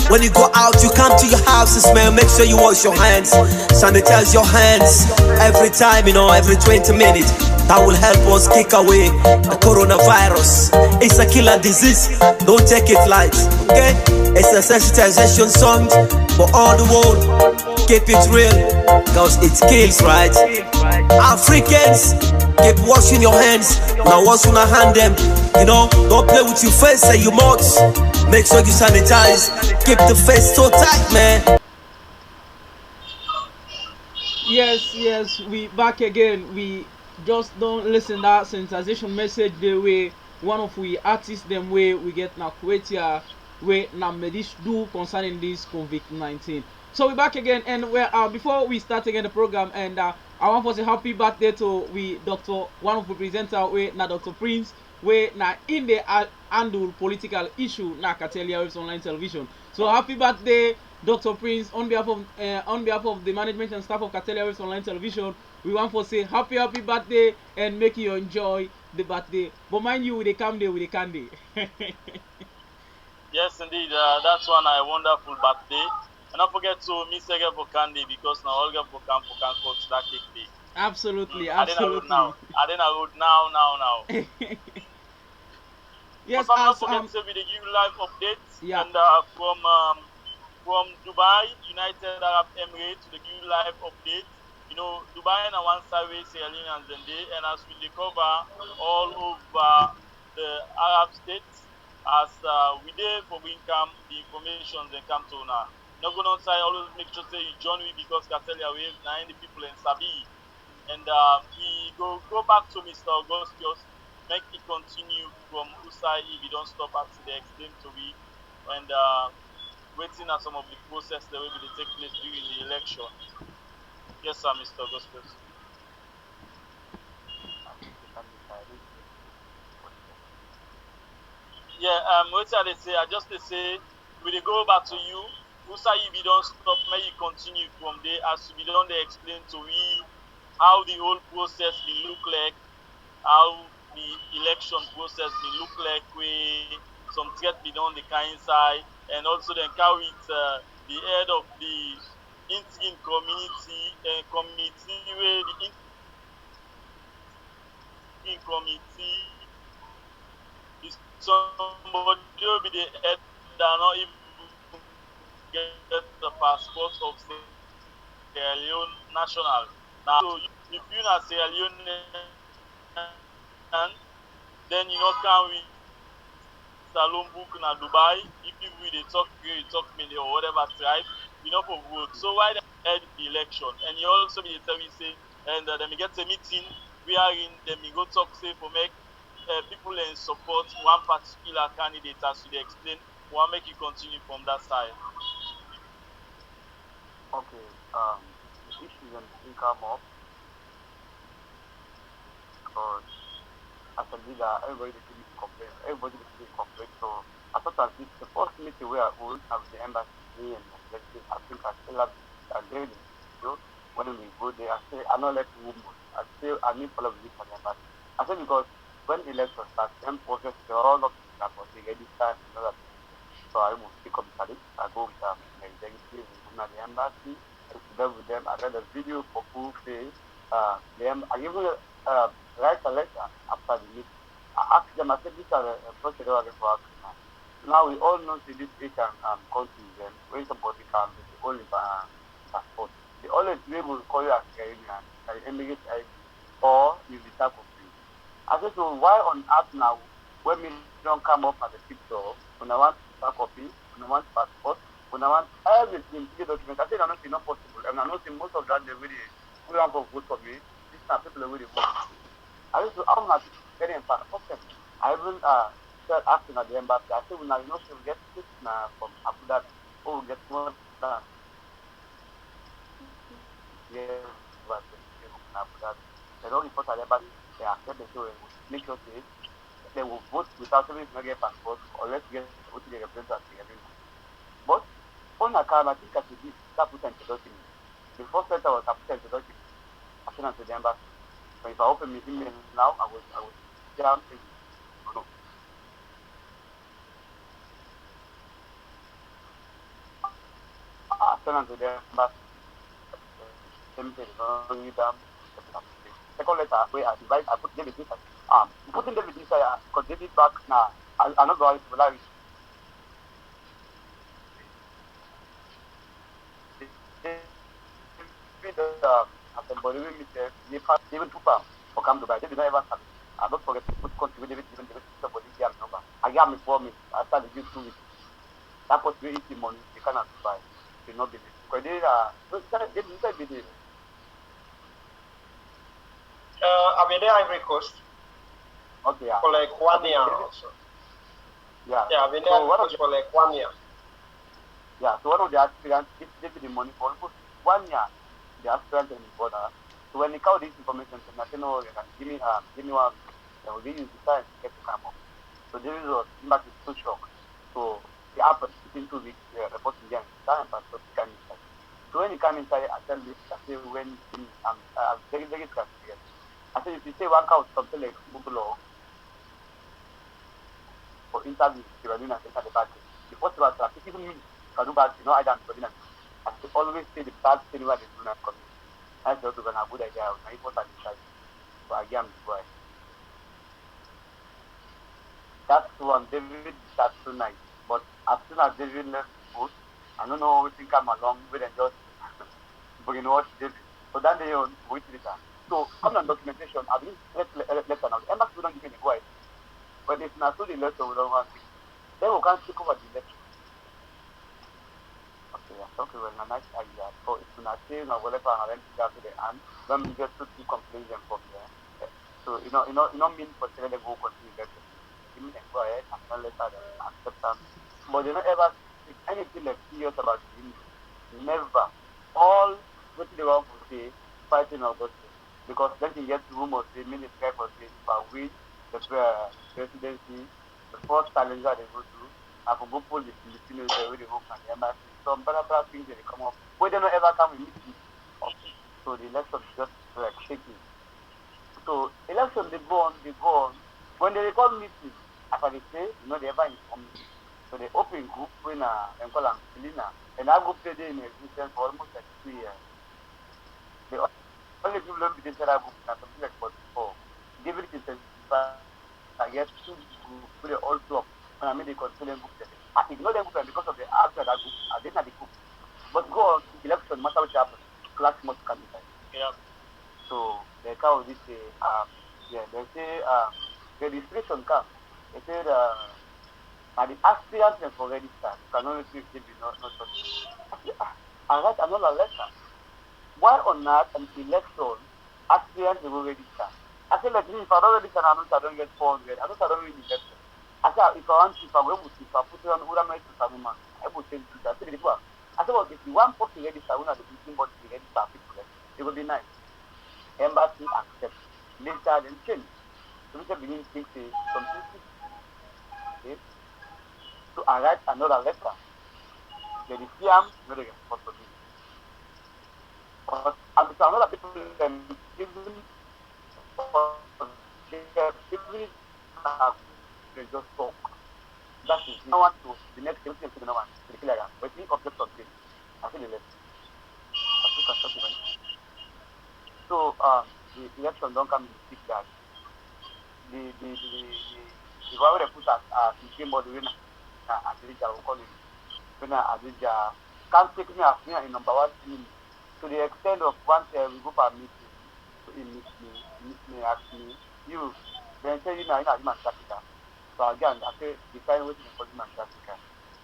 Speaker 5: When you go out, you come to your houses, man. Make sure you wash your hands, sanitize your hands every time, every 20 minutes. That will help us kick away the coronavirus. It's a killer disease. Don't take it light, okay? It's a sensitization song for all the world. Keep it real, cause it kills, right? Africans, keep washing your hands. Now wash your hand them. Don't play with your face and your mouth. Make sure you sanitize. Keep the face so tight, man.
Speaker 1: Yes, we back again. We just don't listen that sensation message the way one of we artists them way we get na Kuwaitia way na medish do concerning this COVID-19. So we back again, and before we start again the program, and I want to say happy birthday to we Dr. one of the presenter way na Dr. Prince way na in the handle political issue na Katelia Waves Online Television. So happy birthday, Dr. Prince, on behalf of the management and staff of Katelia Waves Online Television. We want to say happy birthday and make you enjoy the birthday. But mind you, with the candy.
Speaker 2: Yes, indeed. That's one a wonderful birthday. And don't forget to miss again for candy because now all get for camp coach that cake day.
Speaker 1: Absolutely.
Speaker 2: I didn't now.
Speaker 1: Yes,
Speaker 2: but don't forget to be the give live updates.
Speaker 1: Yeah.
Speaker 2: And from Dubai, United Arab Emirates, to the give live updates. Dubai and one side way Sierra Leone and Zende, and as we cover all over the Arab states, as we there for we come the information they come to now. Not going outside, always make sure say you join me because Katelia Waves now the people in Sabi. And we go back to Mr. Augustus, make it continue from Usai if you don't stop at the extreme to we, and waiting at some of the process that will be take place during the election. Yes, sir, Mr. Augustus. Yeah, what I say, I just say, we go back to you. Usai if you don't stop, may you continue from there as we don't explain to we how the whole process will look like, how the election process will look like, where some threat be done the kind side, and also then carry it the head of the interim community where the interim committee is somebody will be the head that not even get the passport of Sierra Leone national. Now, so if you're not Sierra Leone, then can we Salon book na Dubai. If you they talk Mali or whatever tribe, for vote. So why they head the election? And you also be tell me say, and then we get a meeting. We are in. Then we go talk say for make people in support one particular candidate as we explain. We want make you continue from that side.
Speaker 4: Okay. The issues didn't come up because as a leader, everybody is complain. So I thought that this the first meeting we are on at the embassy and I think I still have agreed. When we go there, I say I not let women. I say I need follow this for the embassy. I say because when the election starts, them process they all up but they get this time, So I will pick up the I go with the executive at the embassy, I sit with them, I read a video for proof say I give write a letter after the meeting. I asked them, I said these are the procedure for Africa. Now we all know that this Asian countries when somebody comes with the only passport. They always be able to call you as Caribbean, Emirates ID, or you be type of free. I said, so why on earth now, when we don't come up at the picture, when I want a copy, when I want passport, when I want everything, the document, I said, I'm not possible. And I know most of that, they really, we want to vote for me. These are people really vote. I said, so I'm not getting a passport. I even started asking at the embassy, I said, well, now, so we get this from Abu Dhabi, or we get more than yes, but Abu Dhabi. They don't report at the embassy, they accept the show, make sure they will vote without even get passport, or let's get what they represent. But on account, I think I should be put into document. The first letter was put into document. I sent to the embassy. So if I open my email now, I will jam in. No. sent them to the embassy. Same thing, read them. Second letter, where I divide, I put David inside. Putting David inside, because David back now, I'm not going to lie. After body we meet there, even 2 pounds for come to buy. David never have it. I don't forget to put contribute David even somebody give number. I got me 4 minutes after the give 2 weeks. That was very easy money, you cannot buy. You not believe. Because they didn't believe.
Speaker 3: I've been there Ivory Coast
Speaker 4: Okay, yeah.
Speaker 3: for like 1 year also.
Speaker 4: Yeah.
Speaker 3: Yeah, I've been there for like 1 year.
Speaker 4: Yeah, so one of the aspirants, if they give the money for almost 1 year, the aspirant and the border. So when they call this information, I say, no, give me 1 week. Then we'll give you the time to get to come up. So this is impact is too shock. So the happened within 2 weeks, reporting them time, but so he come inside. So when he come inside, I tell this, I say, when I'm very, very scared. I say, if you say one cow something like Google for interview, you are doing a the back. The first was even me, can do back, I don't know. I always say the bad thing where they do not come in. That's just a good idea. I was at the side. So I gave him the boy. That's one. David starts tonight. But as soon as David left the post, I don't know what think I'm along with and just bring what David. So that day on, wait later. So come on documentation. I believe letter now. Emma still don't give me the boy. But if not so the letter, we don't want it. Then we can take over the letter. Okay, well, a nice idea. So it's not saying or whatever, and then to the end, then we get to see conclusion from there. So you know, mean for saying they go continue that. Give me go ahead and then later accept them. But they don't ever speak anything like serious about the industry. Never. All what they want to say, fighting or gossip. Because then you get rumors, the ministry for say, if I win the presidency, the first challenger they go through, I can go pull the Filipinos away the hope and the embassy. Some blah things they come up. But they don't ever come and meet me. Okay. So the election is just like shaking. So election they go on. When they call meeting, after they say, they ever inform me. So they open group when and call them Selena. And I go play there in existence for almost like 2 years. The only people don't be the group and something like 44. David is I guess 2 groups they all up. When I made the consultant group, I ignore them because of the after that group. I didn't have the group. But go on, election, no matter what happens, class must come inside.
Speaker 2: Yeah.
Speaker 4: So they come with this, they say, registration come. They say, the aspirants for register, you can only see if they not touch. I write another letter. Why on earth an election, aspirants will register? I say, like me, if I don't register, I don't get 400. I don't win the election. I said, if I put it on Ura Night to Samuman, I would say, I said, I said, well, if you want to register, we have the meeting body to register people, it will be nice. Embassy accept. Later, then change. So we can begin to think some things. Okay? So I write another letter. Then the CM, no, they respond to me. But another people, even they just talk. That is no one to the next thing to no one to declare. But think of the something. I feel less. So the election don't come in speak that the why they put as the body when Adija will call it when Adija can't take me as me in number 1 team to the extent of once we go for a meeting, so he meet me, ask me, you then say you know human capital. So again, I say define what is human capital.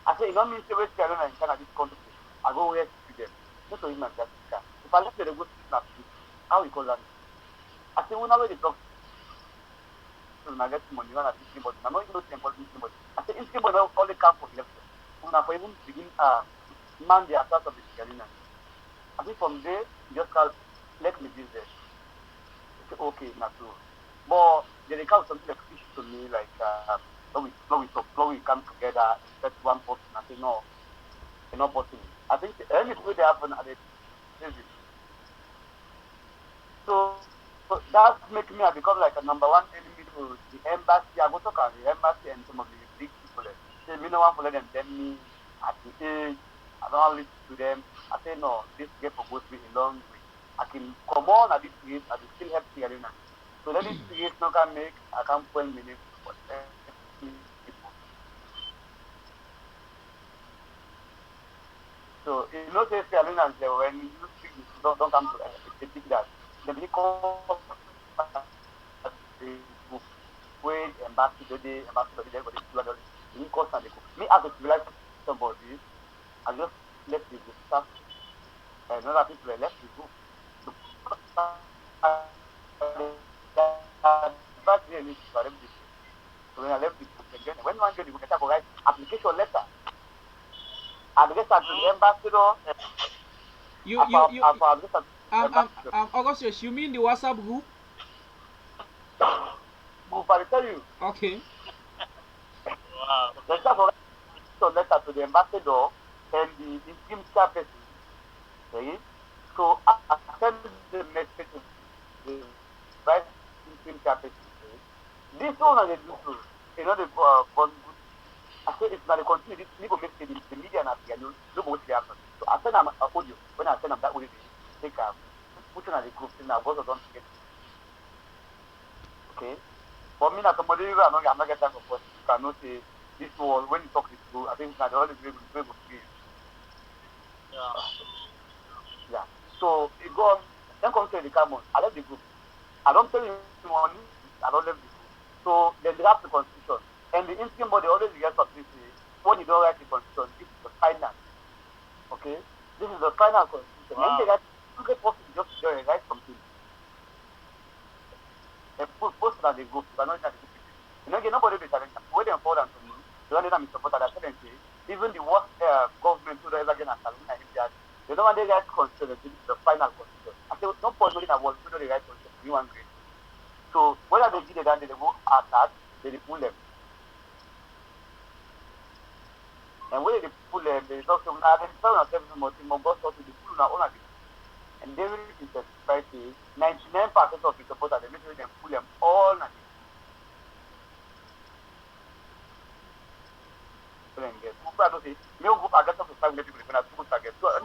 Speaker 4: I say, mean say wait Carolina in Canada this country. I go where to them. Not to human capital. If I let them go to how we call that? I say, we know where they talk. So I get money, one at this body. I'm not even simple body. I say, in body only come for election. When I even begin man the attack of the Carolina. I think from there, just call, let me be there. I say, okay, not true. But they come something like fish to me, like when we come together, expect one person. I say, no, it's not possible. I think anything they happen at the so that makes me become like a number 1 enemy to the embassy. I go talk at the embassy and some of the big people. Say, me no one for let them tell me at the age, I don't listen to them. I say no, this get for both me a long way. I can come on at this place, I will still help Sierra Leone. So let this place not can make I can point me name for people. So you know say Sierra Leone when you speak don't come to they think that the people way ambassador day there for the people you cost and me as a civilized somebody I just let the group start and other people were left the group. But really, so when I left the group again, when one day the group I write application letter, address to the ambassador.
Speaker 1: Augustus, you mean the WhatsApp group?
Speaker 4: Group, I tell you.
Speaker 1: Okay.
Speaker 2: Wow.
Speaker 4: Letter to the ambassador and the interim chairperson. Okay? So I send the message to the vice interim chairperson. This one are the do so. You know the good. I say it's not a continue. This people make the media and you know what they happen. So I send them an audio. When I send them that audio, they take put on the group. Now both of them together. Okay. For me, as somebody I'm not getting time for you cannot say this wall when you talk this through. I think it's not the only way to be. Yeah. So it go on. Then comes to the common. I left the group. I don't tell you money. I don't leave the group. So then they have the constitution. And the interim body always gets something to say, when you don't write the constitution, this is the final. Okay? This is the final constitution. Wow. When they write, you get possible just to write something. And post that they go, you cannot the group. You know, nobody will be challenged. When they fall down to me, the only time is supported that say, even the worst government who ever get a salon and that they don't want the right constitution, this is the final constitution. I say, no point in a world, we know the right constitution, you want great. So whether they did it and they go attack, they pull them. And when they pull them, they talk to them, they tell themselves more boss to the pull now on and they will be certified 99% of the supporters, they make sure they pull them all night. I don't say, no group I get up to 500 people when I do target. So I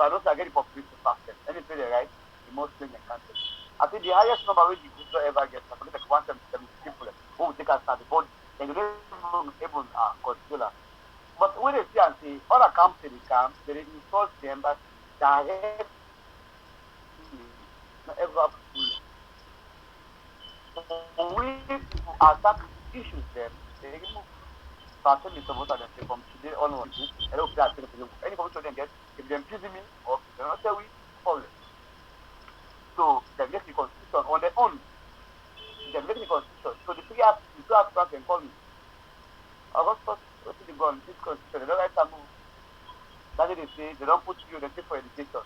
Speaker 4: don't say I get the population fastest. And it's really right, the most thing in the country. I think the highest number which the group ever gets, I believe like 177 people who will take us at the board and they don't even controller. But when they see and say, all the camps they insult the embassy direct not ever we attack issues them, they remove. So I tell you some that they from today onwards, I don't play any of them get if they imprison me or they don't say we problem. So they get the constitution on their own. They get the constitution. So the three have can call me. Augustus, what is the gun? This constitution, they don't write a move. That's what they say, they don't put you, they pay for education.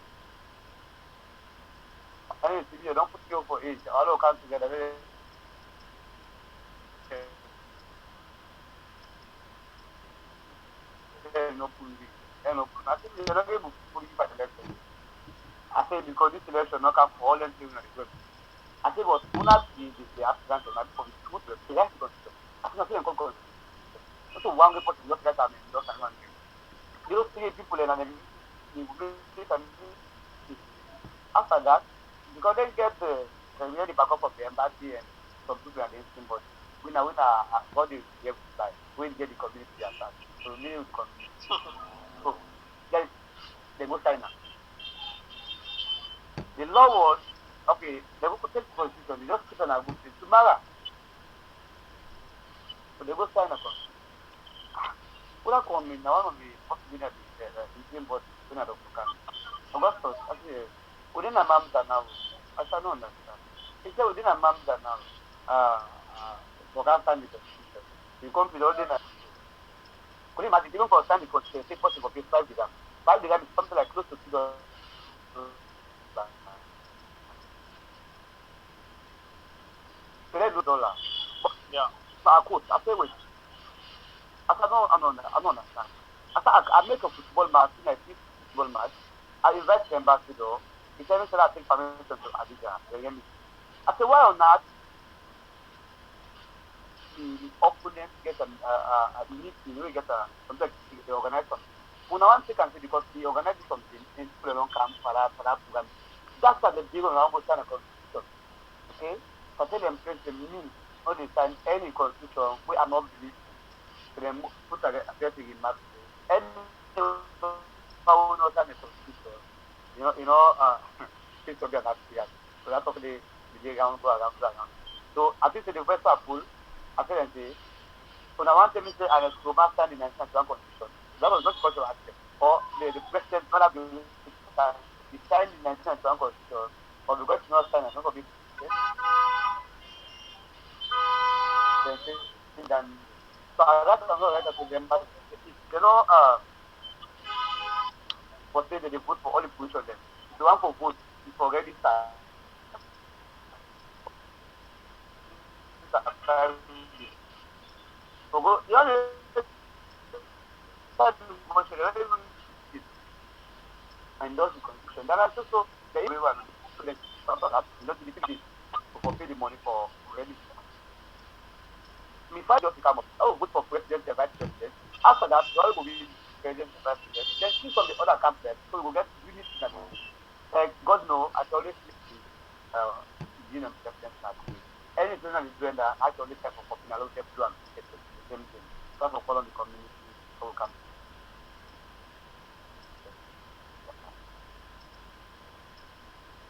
Speaker 4: And they don't put you for age. All of come together. I think they're not able to put you by the election. I say because this election not come for all them things on the web. I say but who not the applicant or not for the truth the right constitution. I think I'm going to so one report is just that I mean just one thing. Those three people and then after that, because they get the backup of the embassy and some people and the instant body. We now body is like we get the community attack. So we need community. So they go China. The law was okay, they will protect the constitution, they just put on a good thing tomorrow. So they go China constitution. What come in now one of the possibilities the Indian body when I don't come. Augustus, I say within a mamza now, I shall not understand. He said within a mamza now, for can't stand the constitution. You come to the ordinary. Could you imagine even for stand the constitution, take possible for 5 dirham. 5 dirham is something like close to $2. $3. But
Speaker 2: yeah.
Speaker 4: I quote, I say wait. I don't understand. I make a football match, I see football match. I invite the ambassador. He tell me that I take permission to Abidjan. I say, why or not? the opponent get a meeting, we get a something they organize something. Una one thing can say because he organizes something and people don't come for that program. That's at the deal on almost sign a constitution. Okay? So tell them place the mean not they sign any constitution we are not believe to them put a getting in math. And how not sign a constitution. Things to be an accident. So that's okay the around. So I think the first pool, I feel and say, when I want to say I was to master in the 1991 constitution, that was not cultural aspect. Or the president, not have been he signed the 1991 constitution, or because he not signed, and not going to be then so that's not right to them, but for say that they vote for all the positions then. If you want for vote, it's already started. So go, you know, and those the constitution. That is also the everyone so that not to this to pay the money for already. Me find just come up. Oh, vote for president and vice president. After that, you all will be president and vice president. Then see from the other cabinet, so we will get really like God know, I always president any journal is doing that, I always type of popular local do and the same thing. So for follow the community, so we come.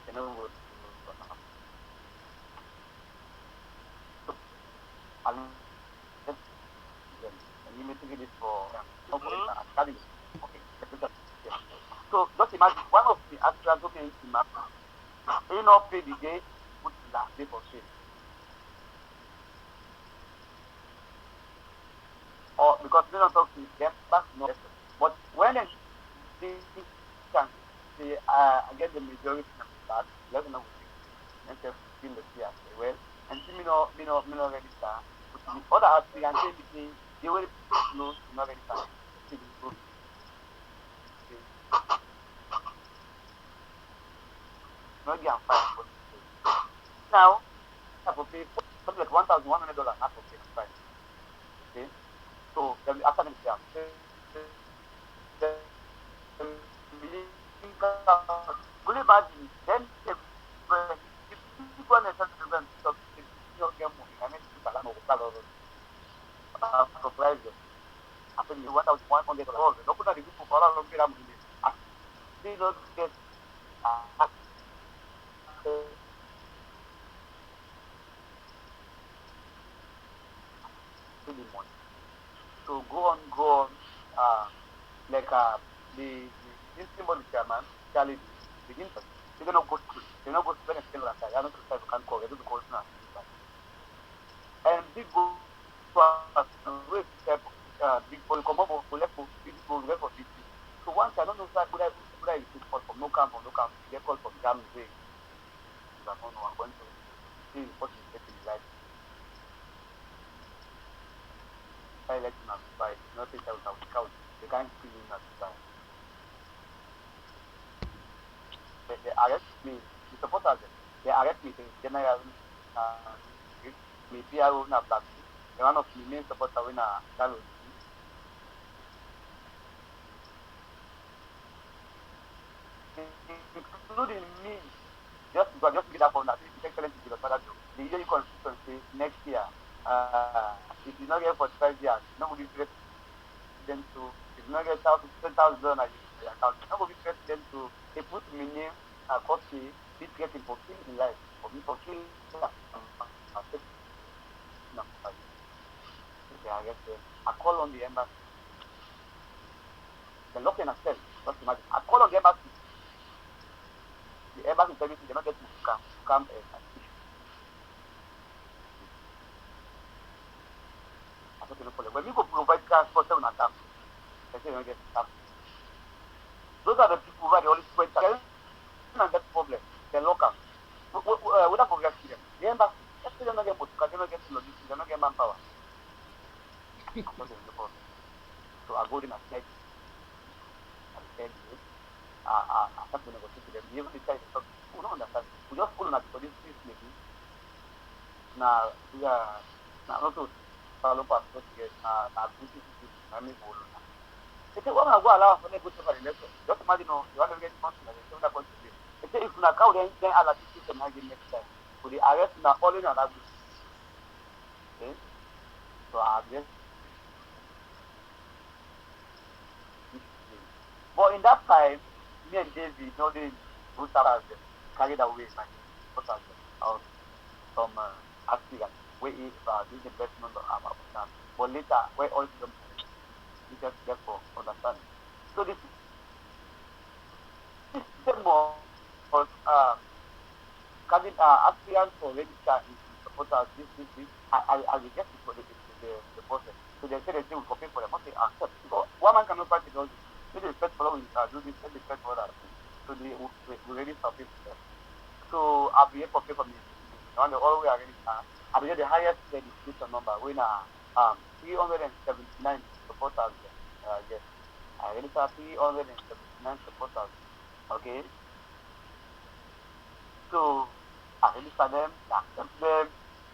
Speaker 4: You know what? And you may take this for academy. Okay. So just imagine one of the actors looking into map, he not pay the day, put the last day for sale. Or because they don't talk to them, that's not. But when they can say, get the majority of the start, let them know and say, feel the fear well. And see me no register. But the other aspect, and say between they will close to not register. Not get fine. Now, I have to pay something like $1,100. I have to pay fine. Okay. So after the exam, good imagine then if people are not surprise them. After you $1,100, don't put that in for all of them. They don't get money. So go on, like the symbol chairman, Charlie, begin to they're gonna go to they're not go to spend a like that. I don't know if you can call it because now. And big go with big boy come up for left for big boy left for 50. So once I don't know that would I call from no camp, they call from Jam Way. I don't know, I'm going to see what is getting like. I let him outside, not take out the couch. They can't kill him outside. They arrest me, the supporters, they arrest me, general, me PRO na black. The one of the main supporters in a Carlos. Including me, just get up on that, it's excellent to the father job. The yearly constituency next year. If you not get 45 years, nobody will be president to. If you not get $10,000 a account, nobody will be president to. They put me name, cost me, this getting for killing in life, for me for killing. I call on the embassy. The lock and accept. Just imagine. I call on the embassy. The embassy tell me they don't get to come and teach. When people provide transport, they will come. They say they don't get staff. Those are the people who are the only spread. They don't get problem. They're local. We don't forget them. The embassy, they don't get motor, they don't get logistics, they don't get manpower. So I go in and check. I said, I start to negotiate with them. We even decide to talk. We don't understand. We just follow that because this is maybe. Now, we are not so. Salon Pastor get na good I mean they say, well, go allow for them go to the election. Just imagine, you want to get something like that, that country. They say, if you not count, then I'll assist you again next time. For the arrest, now all in another group. Okay? So I guess. But in that time, me and David, they both have carried away my photos of some accident where he did investment of that. But later, where all of them, we just get for understanding. So this system was having aspirants for register in supporters, this. I will get it for the process. So they say they will compare for them. Okay, accept. So one man cannot practice all this. Maybe the first follow do this, then the first follow that. So they will really submit to them. So I'll be able to pay for me. On the all we are ready. I'll be the highest registration number. We now 379 supporters. Yes. I register 379 supporters. Okay. So I register them, accept them.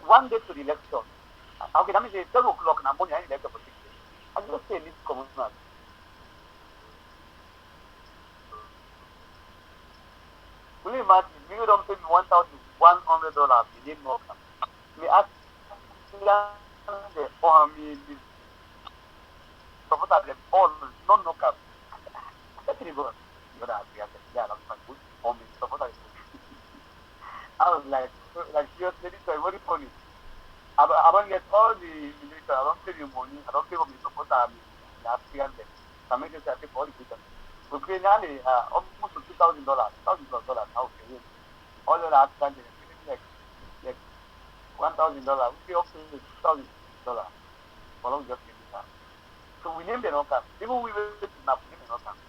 Speaker 4: One day to the election. Okay, that means it's 12 o'clock and I'm only elected for 6 days. I just say this communal. Will you imagine? You don't pay me $1,100. You need more. Me ask the me support them all, not no cap. I said, go. You gotta ask me. I said, yeah, I'm fine. Good for me. Support them. I was like seriously, this is very funny. I don't get all the military, I don't pay the money, I don't pay for my support, I'm African them. So I make sure I pay for all the people. We pay nearly almost $2,000, $1,000 now pay. All the African them, like $1,000, we pay up to $2,000 for long just give it. So we name the no-camp. Even we will kidnap, we name the no-camp.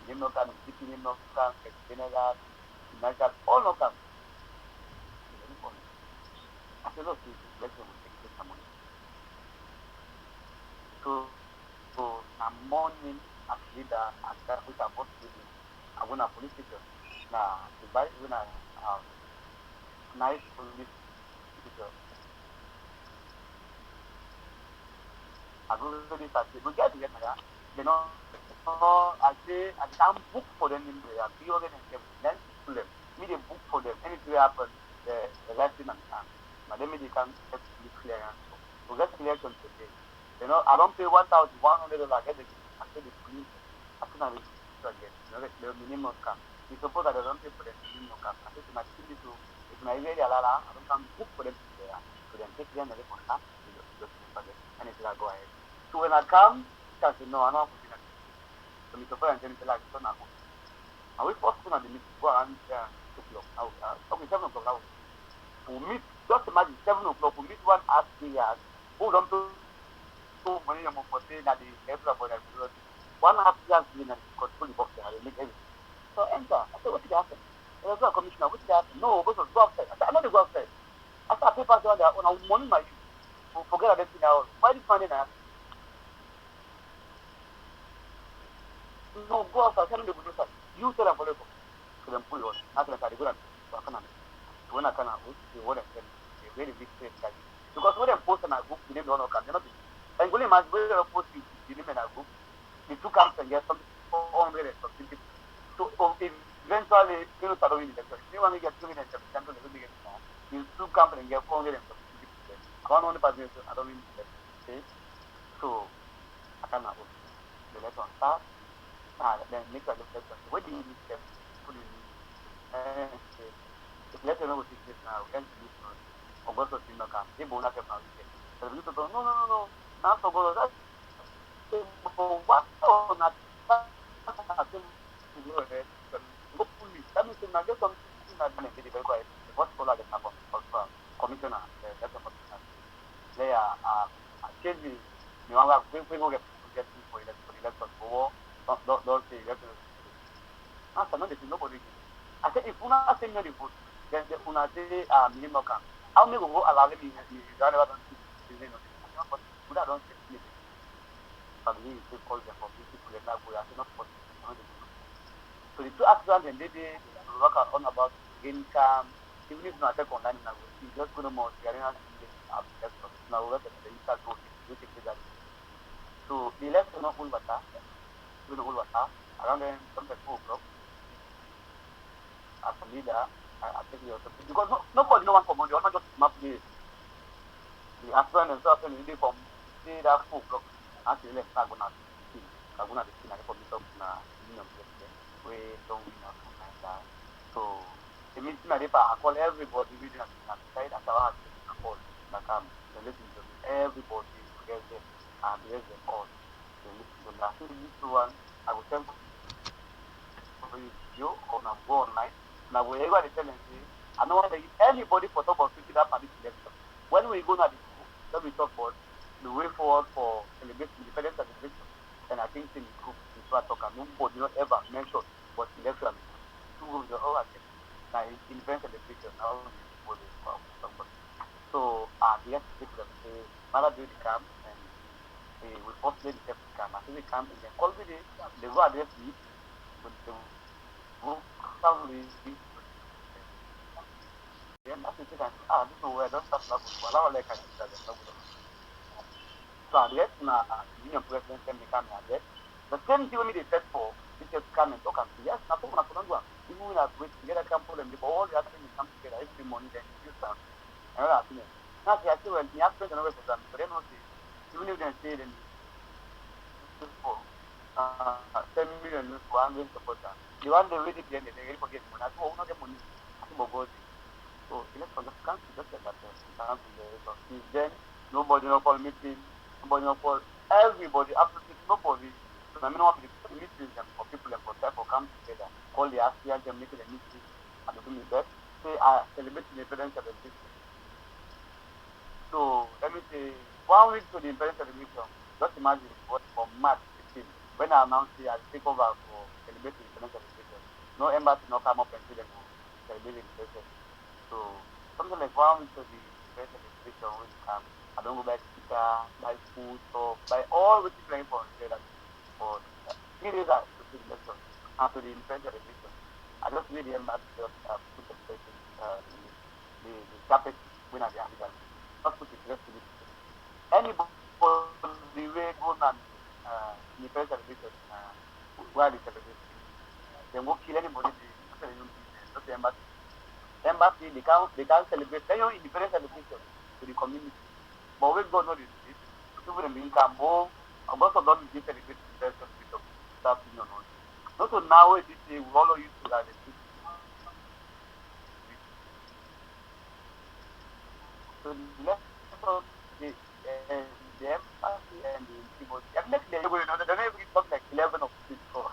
Speaker 4: We name no-camp, we name no-camp, Senegal, United, all no-camp. I said, look, let's take some money. So I'm mourning as leader, as that which I'm supposed to do. I'm going to police station. Now, the bike is going to nice police station. I go to this, I say, we get together. I say, I can't book for them in there. Be organized, then to them. Me, they book for them. Anything happens, the last thing I'm done. But then they can get clearance. We get clearance today. I don't pay $1,100. I get I pay the police. I think I will get the minimum cap. You suppose that I don't pay for the minimum cap. I think my city to if my area I don't come book for them there. So then take them and they contact and it's like go ahead. So when I come, I say no, I don't put it. So me suppose and then like so now. I will first go and go around 2 o'clock. Okay, 7 o'clock. We meet. Just imagine 7 o'clock, we meet one aspirant who don't do money for saying that the everybody has to one aspirant in and control the box and make everything. So enter. I said, what did happen? There was a commissioner, what did happen? No, go outside. I said, I'm not go outside. I said, papers on there, on money my youth. Forget about it now. Why this money now? No, go outside, tell me the good news. You tell them for them. So them pull on. Not like I go and so I can when I can what I said. Very big place because when they post in a group, you don't know can not be. And when they post you in a group, the two camps and get something 400 and something people. So eventually, you know, start winning the election. You want to get 2 minutes, you two camps and get 400 and something people. I don't know I don't win the election. So I can't have the election start. Then make a election. What do you need to put in? Let's know what it is now. Can't do it. Ogoso Tinoka, they will not have now. No. Not for God. That's what not. Hopefully, that means I get something that may be very quiet. What's called the commissioner, the they are changing. You know, we will get for election for don't say election. After not, nobody. I said, if you not send me the vote, then you not say, minimum camp. How many will allow me to never don't see the name of it? But I don't say anything. But he is called them for people that are not possible. So the two accidents and they work on about income, even if not take online now, you just go to more the arena now work at the Insta go. which is that. So the election of Ulwata, around then something 4 o'clock, as a leader, I think you also because nobody no one come on, they all just map the husband and so after the day from say that 4 o'clock, actually left Laguna the scene and for Bishop na Union President, we don't win us from like that. So the meeting I call everybody within a side and I call the come to listen to me. Everybody together and yes them all. To listen to that. So this one I will send for you or now go online. Now wherever they tell them say I don't want to anybody for top of 50 that party election. When we go now let me talk about the way forward for celebrating independence and celebration. And I think in the group, in fact, nobody not ever mentioned what election is. Two groups are all again. Now, independence and celebration, now so, the next people say, Mother do the camp, and they will first lay the camp. After the camp, and then call the day, they go address me, but they will come with me. Then after this, I say, this is where I don't start to allow like I said, so address na union president can become address. The same thing when they test for this just come and talk and say, yes, na talk na for one. Even when I wait together come for them, all the other things come together, every money then use them. Another thing. Now say I say well, the aspect another for them, but they don't say even if they say then for 10 million for 100 supporter. The one they ready then they forget money. I say, not get money. I say go. So election just can't just like that. Then nobody no call meeting. For everybody, absolutely nobody. So I mean, what the meetings for people and for come together, call the ASEAN, them make a meeting, and do me best. Say I celebrate the independence celebration. So let me say 1 week to the independence celebration. Just imagine what for March 15 when I announced I take over for celebrating the independence celebration. No embassy no come up and say them celebrate the independence. So something like 1 week to the independence celebration will come. I don't go buy speaker, buy food, so buy all what you're playing for instead for 3 days after the election, after the independence celebration. I just made the embassy just put the person, the carpet when I have it. Just put it rest to it. Anybody way go and independence celebration, where the celebration, they won't kill anybody. Just the embassy. Embassy, they can't celebrate any independence celebration to the community. But we go know this. People in the income home, and also don't be celebrating the best of that opinion on. Not so now we all used to that. So let's the embassy and the people. Definitely, they will know that they never talk like 11 of people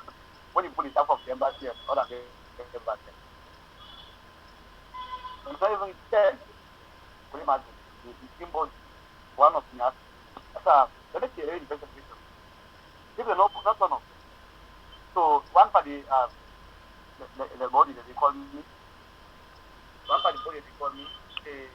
Speaker 4: when you put it up of the embassy and all of the embassy. It's not even 10. Can you imagine? The symbol. One of the let me say the best picture. This is not one of. So one for the body that they call me. One for the body they call me. Say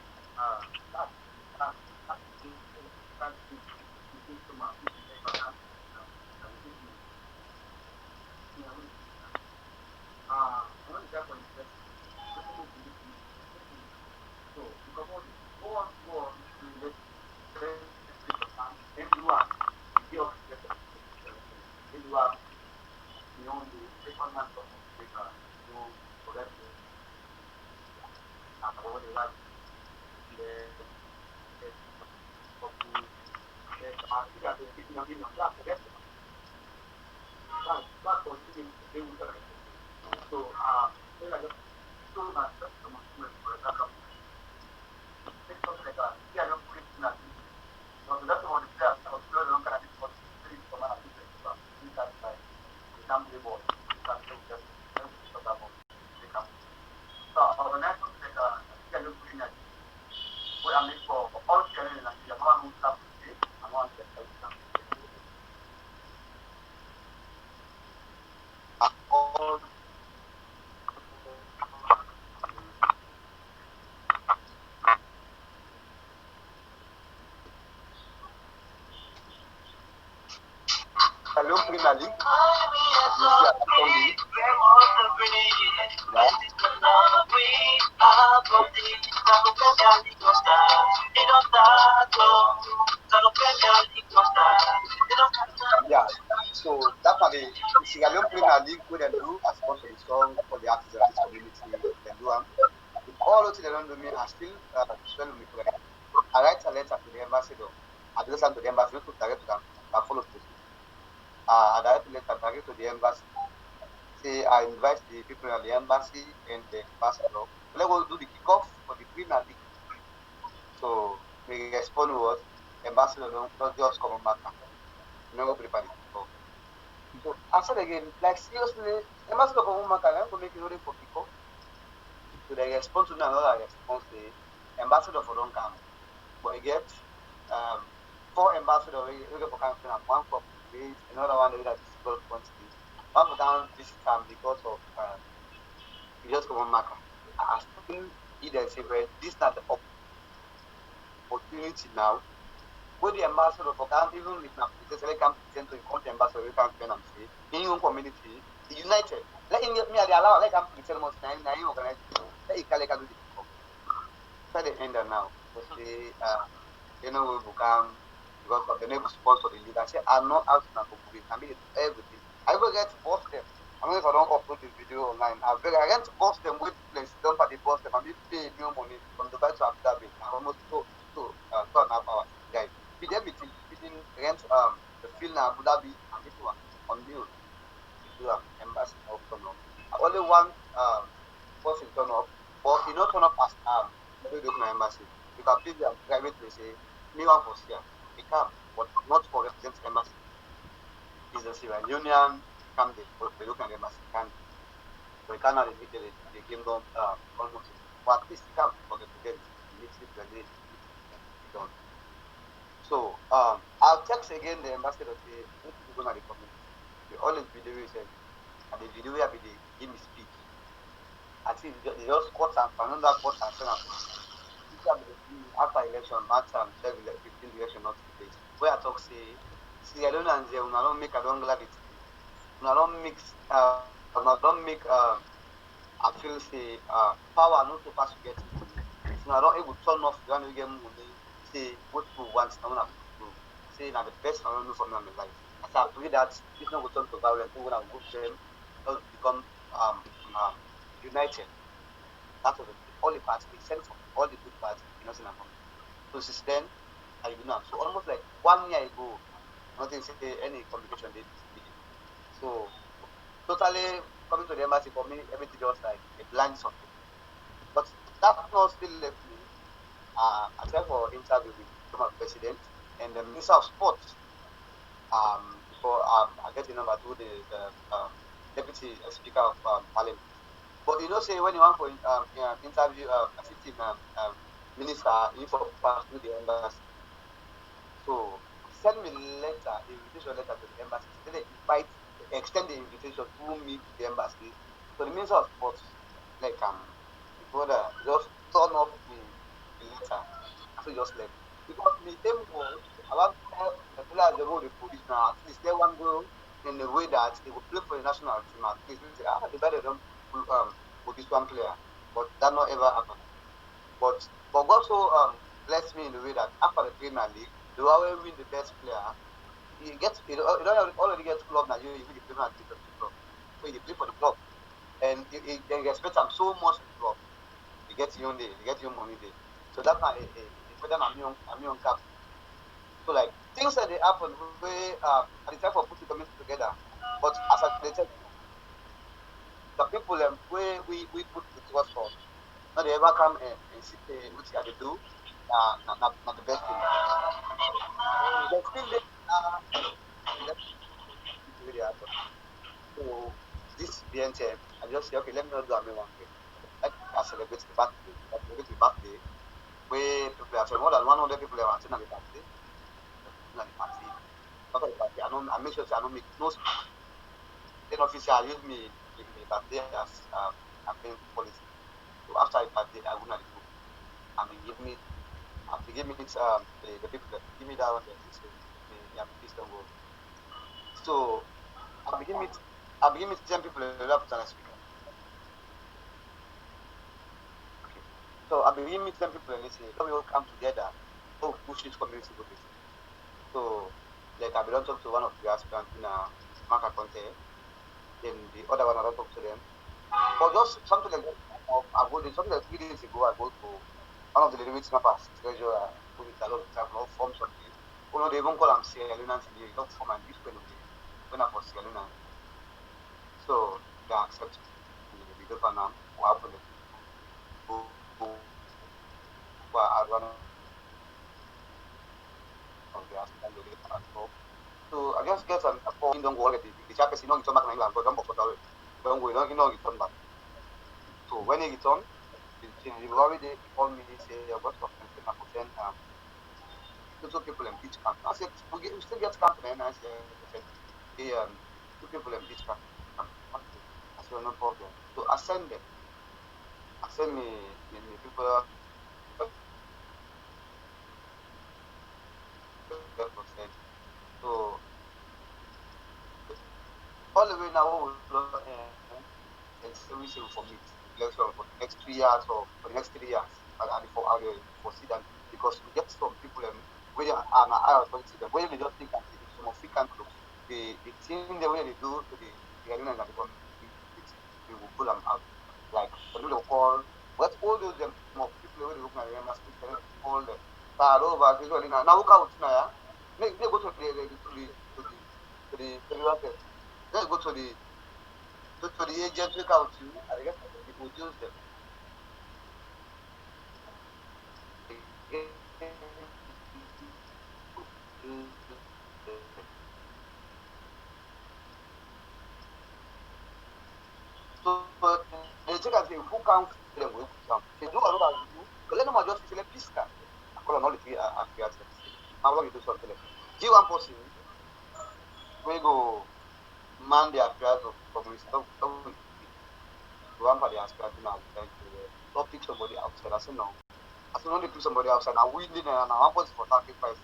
Speaker 4: Premier League.
Speaker 6: we then do as sponsor the song for the artists of this community, then do with all of them do me, I still spell me correct. I write a letter to the ambassador. I just send to the ambassador to direct to them. I follow through. I direct a letter direct to the embassy. Say I invite the people at the embassy and the ambassador. Let's go do the kickoff for the Premier League. So the response was ambassador don't just come back. Never prepare the kickoff. So I said again, like seriously, ambassador come back. I'm going to make it ready for kickoff. So they respond to me another response. The ambassador for don't come. But you get 4 ambassadors we get for country and 1 for place, another one that is difficult quantity. 1 for down this time because of you just come on marker. I still either say well, this is not the opportunity now. Go the ambassador for country, even if not because they can present to the country ambassador, we can and say in your community, the united. Let me allow let them present most 9 organize. Let you can do the so the end now. So say we become because of the neighbor sponsor the leader. I say I'm not out to complete. I mean everything. I will get to post them. I mean if I don't upload this video online, I get to post them with place. Don't pay post them. I mean pay new money from Dubai to Abu Dhabi. I almost to 2.5 hours. Guys, with everything, within rent the field in Abu Dhabi and this one on bill. Do embassy of turn up. Only one person turn up, but he not turn up as we do my embassy. You can please them privately say me one for here. He come, but not for represent embassy. Is the Syrian Union come the look at embassy can so we cannot admit the kingdom almost but at least he come for the president done. So I'll text again the ambassador say what is going to the community. The always video is and the video will be the give me speech. I think they just quote and another quote and so on. After election, March and 15 election not take place. Where I talk say, Sierra Leone and Zea, una don't make a long gravity. Una don't mix, una don't make, I feel say, power not to pass to get it. Una don't able to turn off the one we get money, say, what people want, now una do. Say, now the best I don't do for me in my life. As I pray that, it's not going to turn to violence, we're going to go to them, become united. That was all the parts, we sent from all the good parts, nothing happened. So since then, I do not. So almost like 1 year ago, nothing say any communication did. So totally coming to the embassy for me, everything just like a blind something. But that not still left me. I tried for interview with the former president and the Minister of Sports. Before I get the number to the Deputy Speaker of Parliament. But you know, say when you want for interview assisting minister, you need to pass through the embassy. So send me letter, invitation letter to the embassy. Then they invite, extend the invitation through me to the embassy. So the Minister of Sports, like before that, just turn off the letter. So just left. Because me them go about the players they go the police now. At least they want go in the way that they will play for the national team. At least they say, the better don't for this one player. But that not ever happened. But God also blessed me in the way that after the Premier League, they always win the best player. You don't already get club now. You win the Premier League of the club. So you play for the club, and they respect them so much in the club. You get your own day, you get your money day. So that's why I'm young cap. So like things that they happen, where at the time for putting community together. But as I said, the people where we put the trust for. Now they ever come and see what they do, not the best thing. They still really happen. So this BNT, I just say, okay, let me not do a one thing. Like I celebrate the birthday, where people are more than 100 people are attending the birthday. After the party, I make sure I don't make no speech. Then officially I use me the birthday as campaign policy. So after the birthday, I wouldn't go. And they give me the people that give me that one that is the application go. So I begin with 10 people in the speaker. Okay. So I begin with 10 people and they say, we all come together, push this community to this. So like I belong to one of the aspirants in Maka Conte. then the other one I don't talk to them. Or just something like that. Something like 3 days ago, I go to one of the delivery snappers, treasurer, who is a lot of time, no form something. You know, they even call them Sierra Leoneans in the not form and this when I was Sierra Leone. So they accept the paper now, what happened? I run of the hospital. So I just get some phone, don't go already. The chap is not back now, but don't go, don't return back. So when he returned, the already called me, say, I've got some percent, two people in each camp. I said, we still get camp, and I said, two people in each camp. I said, no problem. So I send them. I send me people. So all the way now, it's everything for me. For the next 3 years or for the next 3 years, I will foresee that because we get some people where they are higher authority, where they don't think that some African groups, the thing the way they do to the arena and the community, they will pull them out. Like they will call, what all those them people where they look at them must call them. But over now look out now. They go to the let's go to the agent check out you and get people use them. So they check out who can them with some. They do a lot of you, but let them just feel a peace card. I call them all the I want to do something. Give one person we go man the affairs of community. One for the aspect now, don't pick somebody outside. I said no. I said, only pick somebody outside. Now we did and I want for sacrifice.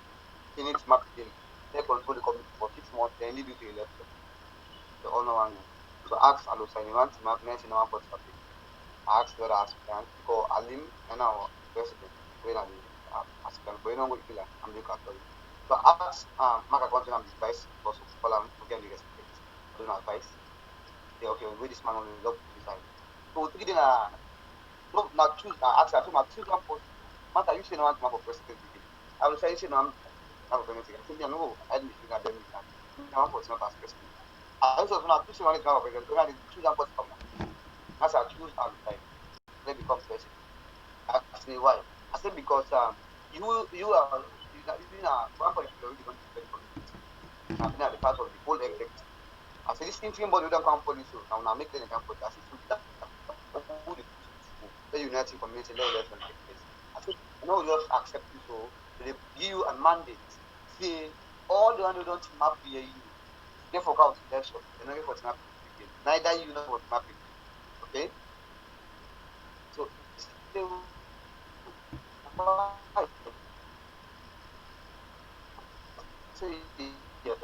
Speaker 6: He needs marketing. They control the community for 6 months. They need you to elect them. The owner one. So ask Alosa, you want to map mention one for something. I asked whether aspirant because Alim and our president, when I'm aspirant, but you don't go to kill her. I'm looking at you. So ask Mark Accounting and advice because of all I'm to get the respect. I don't advice. Say, okay, wait this man on the love to decide. So 3 days not choose actually I told my choose one post. Matter you say no one to for president again. I will say you say no one for president. I think you know I didn't think I didn't no one post not as president. I also not choose one for president. I did choose one post from now. As I choose and they become president. Ask me why. I said because you are one for the people going to spend for it. I've been at the part of the whole executive. I said this thing body don't come police so now make them come police. I said the United Community election take place. I said, no, just accept it so they give you a mandate. Say all the one who don't map the EU, they fork out election, they're not going to map it. Neither you know what map it. Okay? So still say yes.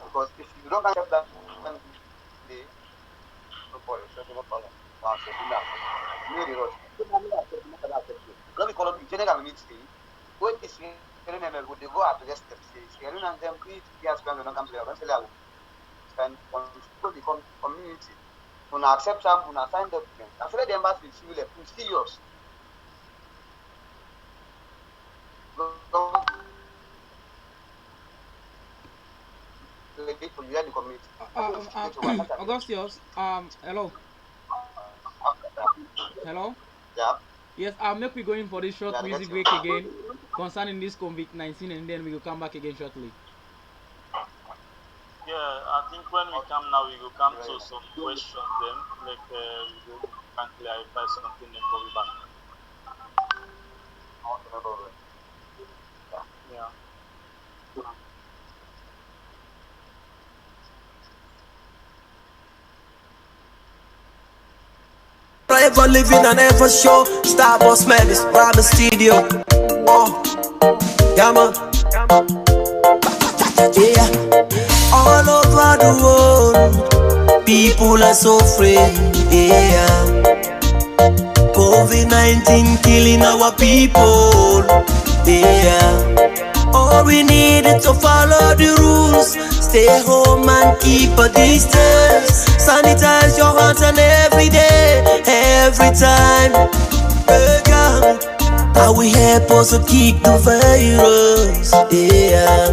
Speaker 6: Because if you don't accept that day, no problem, no problem. Let me call up the general meeting. When this would they go after the steps? And them create gas plans and come to the stand on the community. When I accept some, when I sign documents, I feel the embassy is serious.
Speaker 1: Augustus, hello. Hello?
Speaker 6: Yeah.
Speaker 1: Yes, I'll make we going for this short music break again concerning this COVID-19 and then we will come back again shortly.
Speaker 2: Yeah, I think when we come now, we will come to some questions then, like we can clarify something before we back. Yeah.
Speaker 5: Ever living and ever show. Starbucks man, it's Robin Studio. Oh, yeah man. Yeah. All over the world, people are suffering. Yeah. COVID-19 killing our people. Yeah. All we need is to follow the rules. Stay home and keep a distance. Sanitize your hands and every day, every time. Yeah. I will help us to kick the virus. Yeah.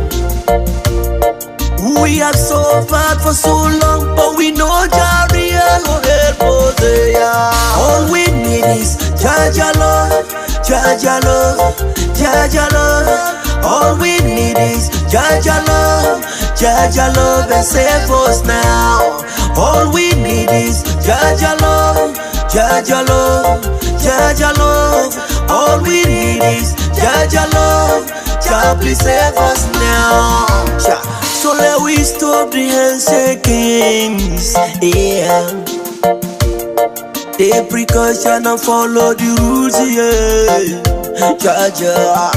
Speaker 5: We have suffered for so long, but we know Jaria will help us. Yeah. All we need is Jaja love, Jaja love, Jaja love. All we need is Jaja love and save us now. All we need is Jaja love, Jaja love, Jaja love. All we need is Jaja love, Jah please save us now. Jah. So let we stop the handshakings, yeah. Take precaution and follow the rules, yeah. Jaja,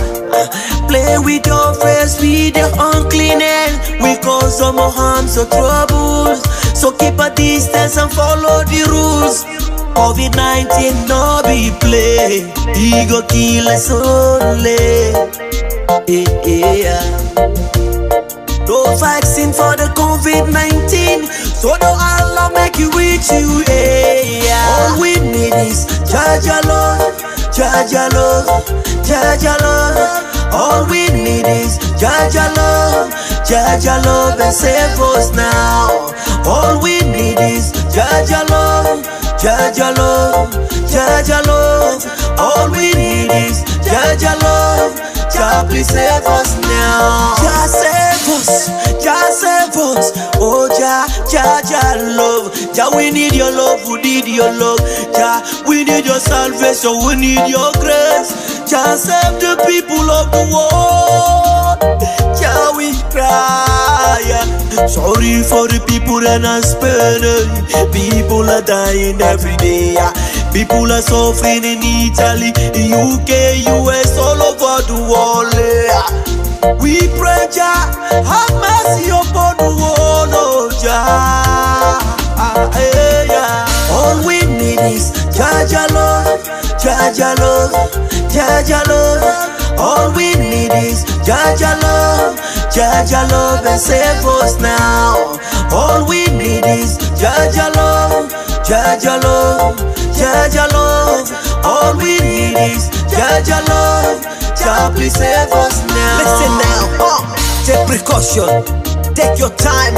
Speaker 5: play with your face, with the unclean hand. We cause some more harms or troubles. So keep a distance and follow the rules. COVID-19 no be play. He go kill us only. Yeah. No vaccine for the COVID-19, so don't Allah make you reach you, yeah. All we need is Jaja love, Jaja love, Jaja love. All we need is Jaja love and save us now. All we need is Jaja love, Jaja love, Jaja love. All we need is Jaja love, Jah please save us now. Jah save us, Jah save us. Oh Jah, Jah, Jah love. Jah we need your love, we need your love. Jah we need your salvation, we need your grace. Jah save the people of the world. Jah we cry. Sorry for the people in Spain. People are dying every day. People are suffering in Italy, UK, US, all over the world. We pray Jah, have mercy upon the world, oh Jah. All we need is Jaja love, Jaja love, Jaja love. All we need is Jaja love and save us now. All we need is Jaja love, Jaja love, Jaja love. All we need is Jaja love, Jah please save us now. Listen now, take precaution. Take your time.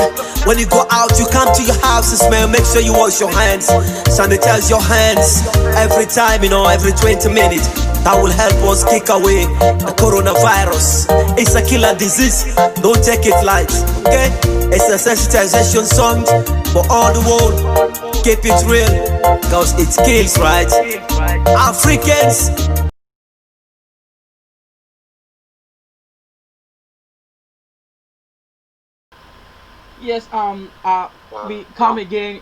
Speaker 5: When you go out, you come to your houses, man. Make sure you wash your hands. Sanitize your hands every time, every 20 minutes. That will help us kick away the coronavirus. It's a killer disease. Don't take it light, okay? It's a sensitization song for all the world. Keep it real, cause it kills, right? Africans.
Speaker 1: Yes, we come again,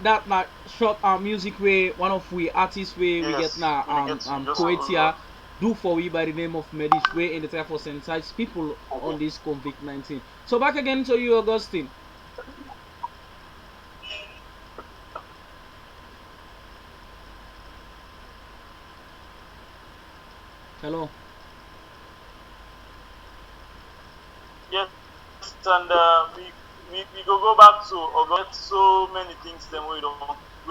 Speaker 1: that short music way, one of we artists way we get now Koetia do for we by the name of Medish way in the time for sensitize people on this COVID-19. So back again to you, Augustine. Hello.
Speaker 2: Yes, and we go back to August. So many things then we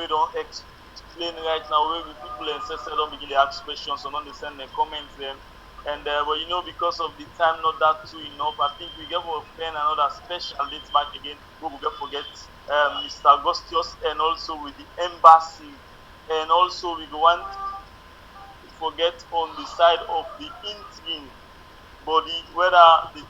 Speaker 2: don't explain right now. Where the people insisted on begin to ask questions, so not send the comments them. And but because of the time not that too enough, I think we get more plan another special date back again. We will get forget Mr. Augustus and also with the embassy, and also we go want to forget on the side of the interim body whether the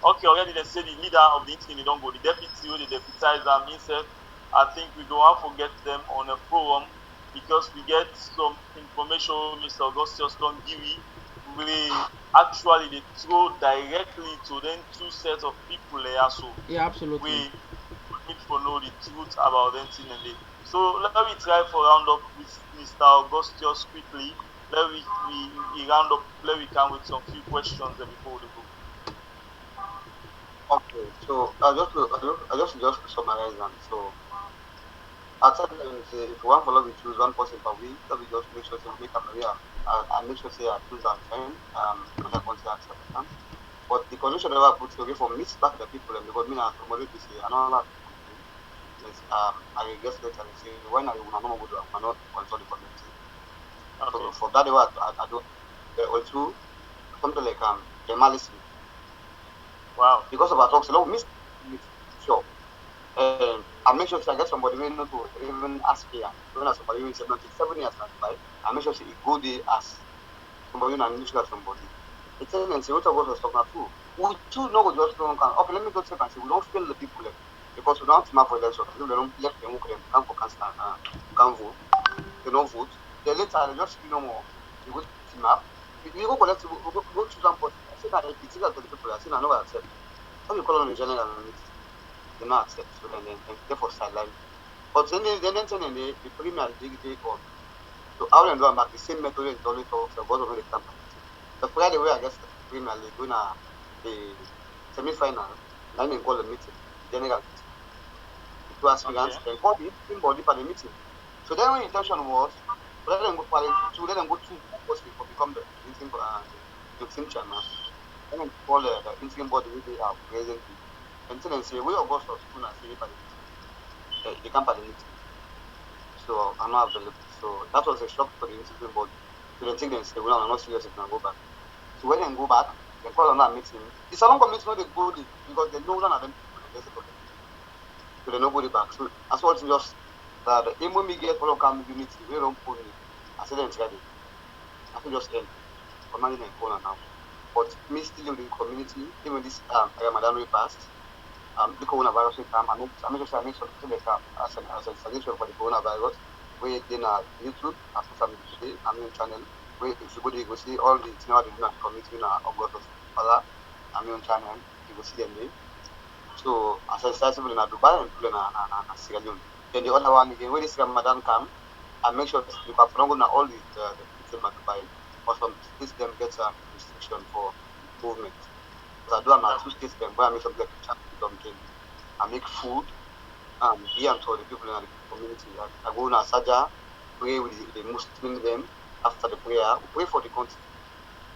Speaker 2: okay, already they say the leader of the interim they don't go, the deputy or the deputize them himself. I think we don't want to forget them on a forum because we get some information Mr. Augustus don't give you. We actually they throw directly to them two sets of people there. So
Speaker 1: yeah, absolutely.
Speaker 2: We need to know the truth about them thing and they. So let me try for round up with Mr. Augustus quickly. Let we round up. Let we come with some few questions before we go.
Speaker 6: Okay, so I just to summarize them. So at times, if one follow we choose one person per week, that we just make sure to make a career I make sure say I choose and send because I want to accept them. But the condition that I put okay for mix back the people and because me and somebody to say I don't have yes, I guess later I say when I will not go to I not consult the community.
Speaker 2: Okay.
Speaker 6: So for that I do also something like journalism.
Speaker 2: Wow.
Speaker 6: Because of our talks, a lot of miss sure. I make sure I get somebody who not to even ask here. When somebody who is 7 years and 5, I make sure she go there as somebody who not somebody. It's and say what about us talking too. We too know what just don't can. Okay, let me go check and say we don't feel the people left because we don't map for election. If they don't left them, them come for can vote. They don't vote. Then later they just no more. You go to map. You go collect. We go choose one person. I say that it's easier to the people. I say I never accept. How you call on the general meeting? They not accept. So then they for sideline. But then the premier they on. So how they do back the same method is always talks about over the campaign. The Friday way I guess the Premier League when the semi-final, then they call the meeting, general meeting. The two aspirants, then call the team body for the meeting. So then the intention was let them go to because we become the interim the team chairman. Then they call the interim body which they are presently. And then say we August of school and say they come for the meeting. So I'm not available. So that was a shock for the interim body. So they think they say, well, I'm not serious if I go back. So when they go back, they call another meeting. The salon committee not they go there because they know none of them so they nobody back. So as well as just that the aim when we get follow come unity, we don't pull it. I said it's ready. I can just end. Commanding and corner now. But me still in the community, even this Ramadan we passed, the coronavirus will come, I make sure they come as a solution for the coronavirus. We then YouTube, I put some today, I'm in channel. We if you go there, you go see all the now the community now August of Fala, I'm on channel, you go see them there. So as I started in Dubai and people in Sierra Leone. Then the other one again, when this Ramadan come, I make sure you can follow all the people in Dubai. But some states them get some restriction for movement. Because I do have 2 states them where I make some like game. I make food. Here and to the people in the community. I go to Saja, pray with the Muslim them. After the prayer, we pray for the country.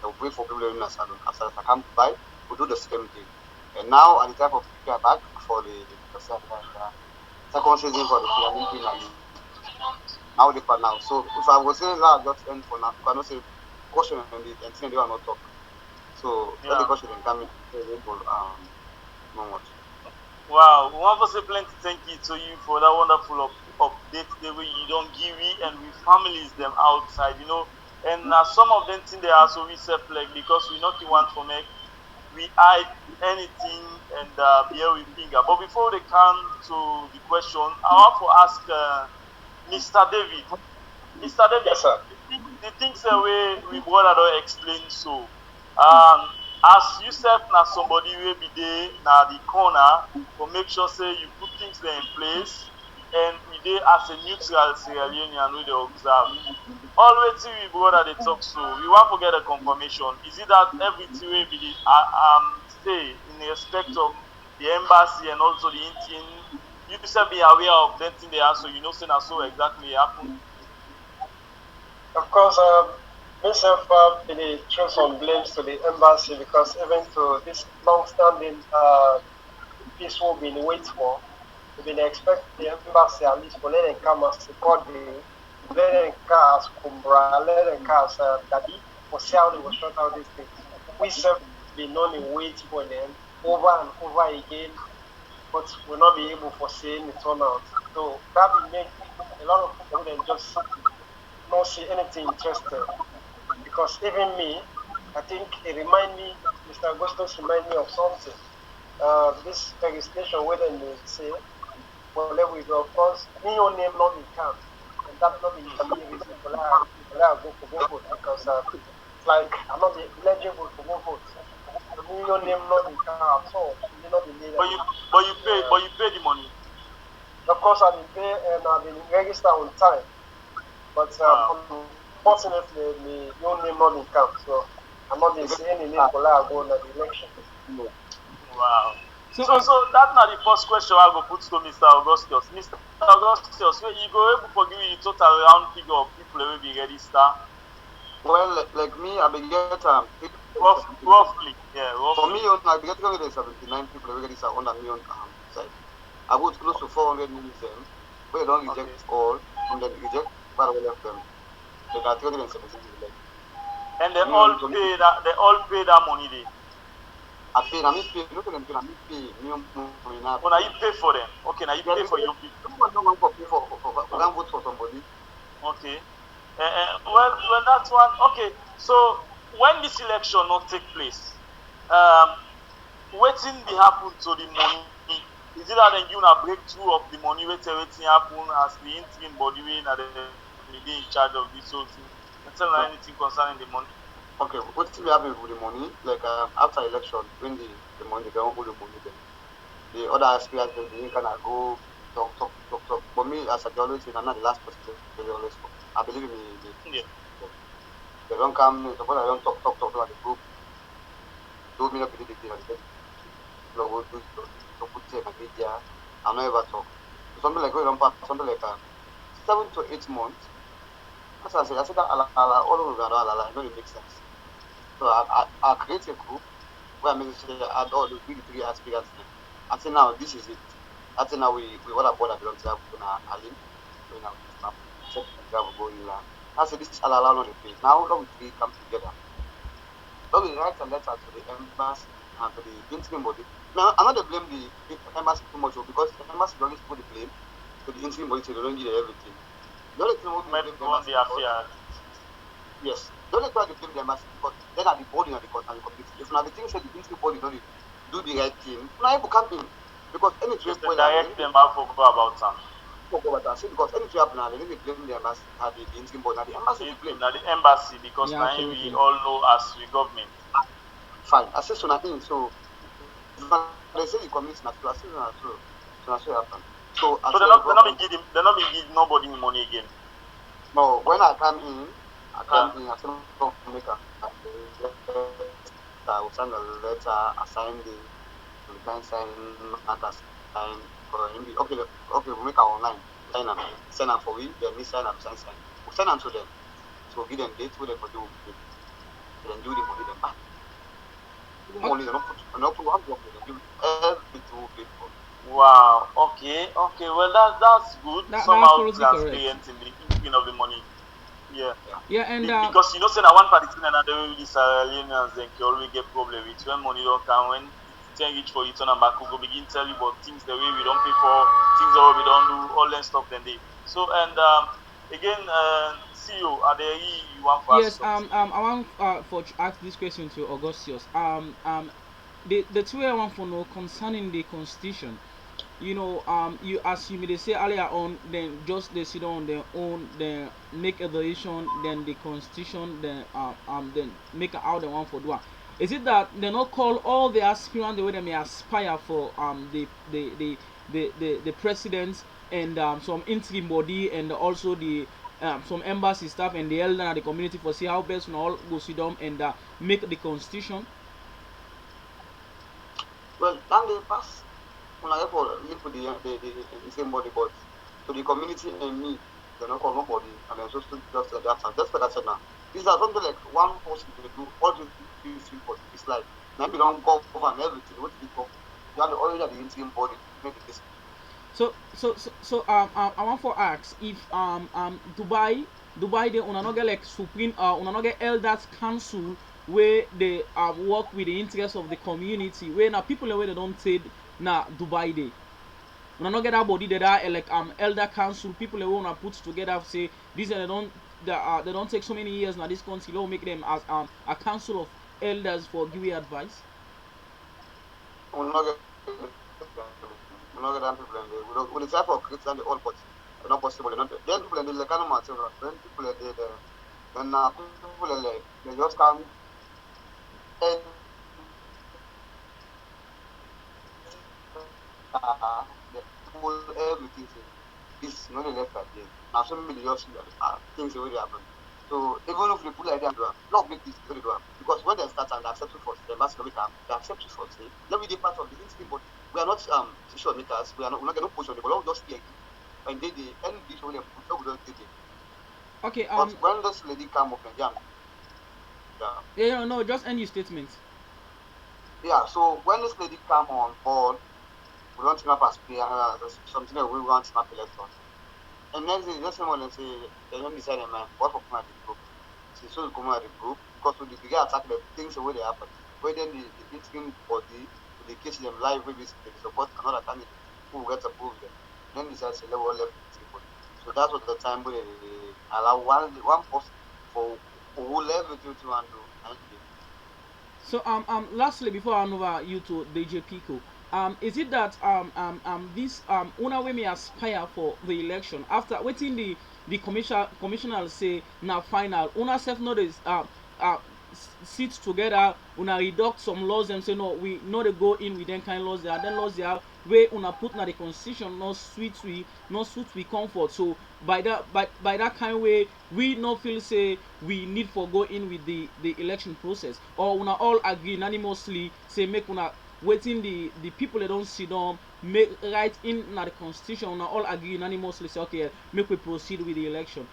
Speaker 6: We pray for people in the salon. After I come by, we do the same thing. And now at the time of prepare back for the second season for the Olympic. Now they for now. So if I was saying that, just end for now. I cannot say caution and thing they are not talk. So let the caution come in. Not much.
Speaker 2: Wow, we want to say plenty thank you to you for that wonderful update the way you don't give me and we families them outside, you know. And some of them think they are so we self like because we not the one for make we hide anything and bear with finger. But before they come to the question, I want to ask Mr. David. Mr. David,
Speaker 3: yes, sir.
Speaker 2: The things we brother don't explain so. As you said, now somebody will be there now the corner to make sure say you put things there in place and we there as a neutral Sierra Leonean we they observe. Always we brother they talk so we want to get a confirmation. Is it that everything will be stay in respect of the embassy and also the Indian you should be aware of that thing they are so you know say now so exactly happen.
Speaker 3: Of course, myself really throw some blames to the embassy because even to this long-standing peace we've been waiting for, we've been expect the embassy at least to let them come as support the let them come as Kumbra, let them come as Daddy for see how they will sort out these things. We have been only wait for them over and over again, but we'll not be able to see any turnout. So that will make a lot of people then just not see anything interesting. Because even me, I think it remind me, Mr. Augustus remind me of something. This registration where they say, well, let we go. Of course, me your name not in camp, and that not be the reason for I go for vote because it's like I'm not eligible for vote. Me your name not in camp at all. You not be needed.
Speaker 2: But you pay the money.
Speaker 3: Of course, I've been paid and I've been registered on time, but unfortunately, me your name not in camp, so I'm not seeing any name for I go on the election.
Speaker 2: Wow. So that's not the first question I go put to Mr. Augustus. Mr. Augustus, where you go able to give you the total round figure of people who will be registered?
Speaker 4: Well, like me, I be get
Speaker 2: Roughly, yeah,
Speaker 4: for
Speaker 2: roughly.
Speaker 4: me, I be get 179 people. We get this under me on side. I go to close to 400 minutes them. We don't
Speaker 2: Okay.
Speaker 4: reject all, and then reject part of them. They got 317 people left.
Speaker 2: And
Speaker 4: For me, only to me,
Speaker 2: they all pay that money there.
Speaker 4: I pay. I mean, pay. Look at them pay. I mean, pay. Me money now
Speaker 2: Oh, now
Speaker 4: pay.
Speaker 2: you pay for them. Okay, now you
Speaker 4: Yeah,
Speaker 2: pay for
Speaker 4: because
Speaker 2: your people.
Speaker 4: someone don't want to pay for them vote for somebody.
Speaker 2: Okay. Well, that's one. Okay. So when this election not take place, um, wetin dey happen to the money? Is it that dem give una breakthrough of the money wetin happen as the interim body wey na dem dey in charge of this whole thing? Dem tell una anything concerning the money?
Speaker 4: Okay, what still happen with the money? Like after election, when the money they don't hold the money, then the other aspirants they kind of go talk. For me, as I always say, I'm not the last person to always talk. I believe in the
Speaker 2: Yeah.
Speaker 4: they don't come. Suppose I don't talk to the group. Do me not believe the thing. Go do put it in media. I not ever talk. So something like going on past something like 7 to 8 months. As I said that all over it don't make sense. So I create a group where I make sure I add all the three aspirants. I say now this is it. I say now we what about that belongs to Alim. We now check that we go in land. I say this allow not the place. Now all we three come together. Now we write a letter to the embassy and to the interim body. Now I'm not blame the embassy too much because the embassy always put the blame to the interim body so they don't give everything. The only thing we blame the embassy yes. The only thing they blame the embassy because then are the body and the community. If now the thing said the interim body don't do the right thing, now you come in. Because any trade
Speaker 2: Just direct them how to go about am.
Speaker 4: because any trade happen, they blame the embassy and the interim body. Now the embassy they blame.
Speaker 2: Na the embassy because
Speaker 1: Yeah,
Speaker 2: na
Speaker 1: absolutely.
Speaker 2: we all know as we government.
Speaker 4: Fine. I say so nothing. So they say the community natural. I say so natural. So that's what happened. So I
Speaker 2: So
Speaker 4: say
Speaker 2: they not be give nobody money again.
Speaker 4: no. When I come in, I say no make a I will send a letter, I sign the can sign, not as sign for him. Okay, we make our online. Sign them, send them for we, then we sign them, sign. We send them to them. So give them dates where they for do then do the money then back. The money they not put one block, they do everything we pay for.
Speaker 2: Wow. Okay. Well, that's good.
Speaker 1: That's
Speaker 2: Somehow
Speaker 1: absolutely
Speaker 2: transparent in the giving of the money. Yeah.
Speaker 1: Yeah, and
Speaker 2: Because you know, say na one party thing another way with these aliens, then you always get problem with when money don't come. When ten reach for you, turn and back, we go begin tell you about things the way we don't pay for, things the way we don't do, all that stuff. Then they. So and again, CEO, are there you want for
Speaker 1: yes,
Speaker 2: us something?
Speaker 1: I want ask this question to Augustus. The two I want for know concerning the constitution. You know, you as you may they say earlier on, then just they sit on their own, then make a decision, then the constitution, then make out the one for do. Is it that they not call all the aspirants the way they may aspire for the presidents and some interim body and also the some embassy staff and the elder and the community for see how best we all go sit down and make the constitution.
Speaker 4: Well, then they pass when I for link with the same body, but to the community and me, they don't call nobody, and then just that. That's what I said now. These are something like one person they do all these people. It's like maybe don't govern everything. What do you go? You have already have the interim body to make the decision.
Speaker 1: I want for ask if Dubai they una not get like supreme una not get elders council where they work with the interests of the community where now people where they don't say na Dubai day. Una not get that body that are like elder council people who wanna put together say these they don't take so many years now this country will make them as a council of elders for giving advice.
Speaker 4: We're not get people in there. We decide for creating the all, but it's not possible. Then people in the like animal material. Then people in there. Then people in there. They just come and they pull everything. This not left like this. Now some people just things already happen. So even if they put like that, not make this very do because when they start and they accept it first, they must make they accept it first. Let me be part of the instinct, but we are not decision makers. We're not going to push on the ball. Just speak and they end this when they put up with it.
Speaker 1: Okay.
Speaker 4: But when this lady come up and jam,
Speaker 1: Yeah, yeah, no, just end your statement.
Speaker 6: Yeah, so when this lady come on board, we don't team up as player, something that we want team up elections. And next thing, just someone and say, they don't decide, man, what for come at the group? See, so come at the group, because we the attack the things the way they happen. Where then the interim body, they catch them live, we basically support another candidate who gets approved them. Then decide to level left interim body. So that was the time where they allow one person for who level to and do.
Speaker 1: So lastly before I hand over you to DJ Pico, is it that this una we may aspire for the election after waiting the commissioner say now final una self notice sit together una reduct some laws and say no we no dey go in with them kind laws there then laws there wey una put na the constitution no suit we comfort so by that kind way we no feel say we need for go in with the election process or una all agree unanimously say make una wetin the people dey don sit down make right in na the constitution una all agree unanimously say okay make we proceed with the election.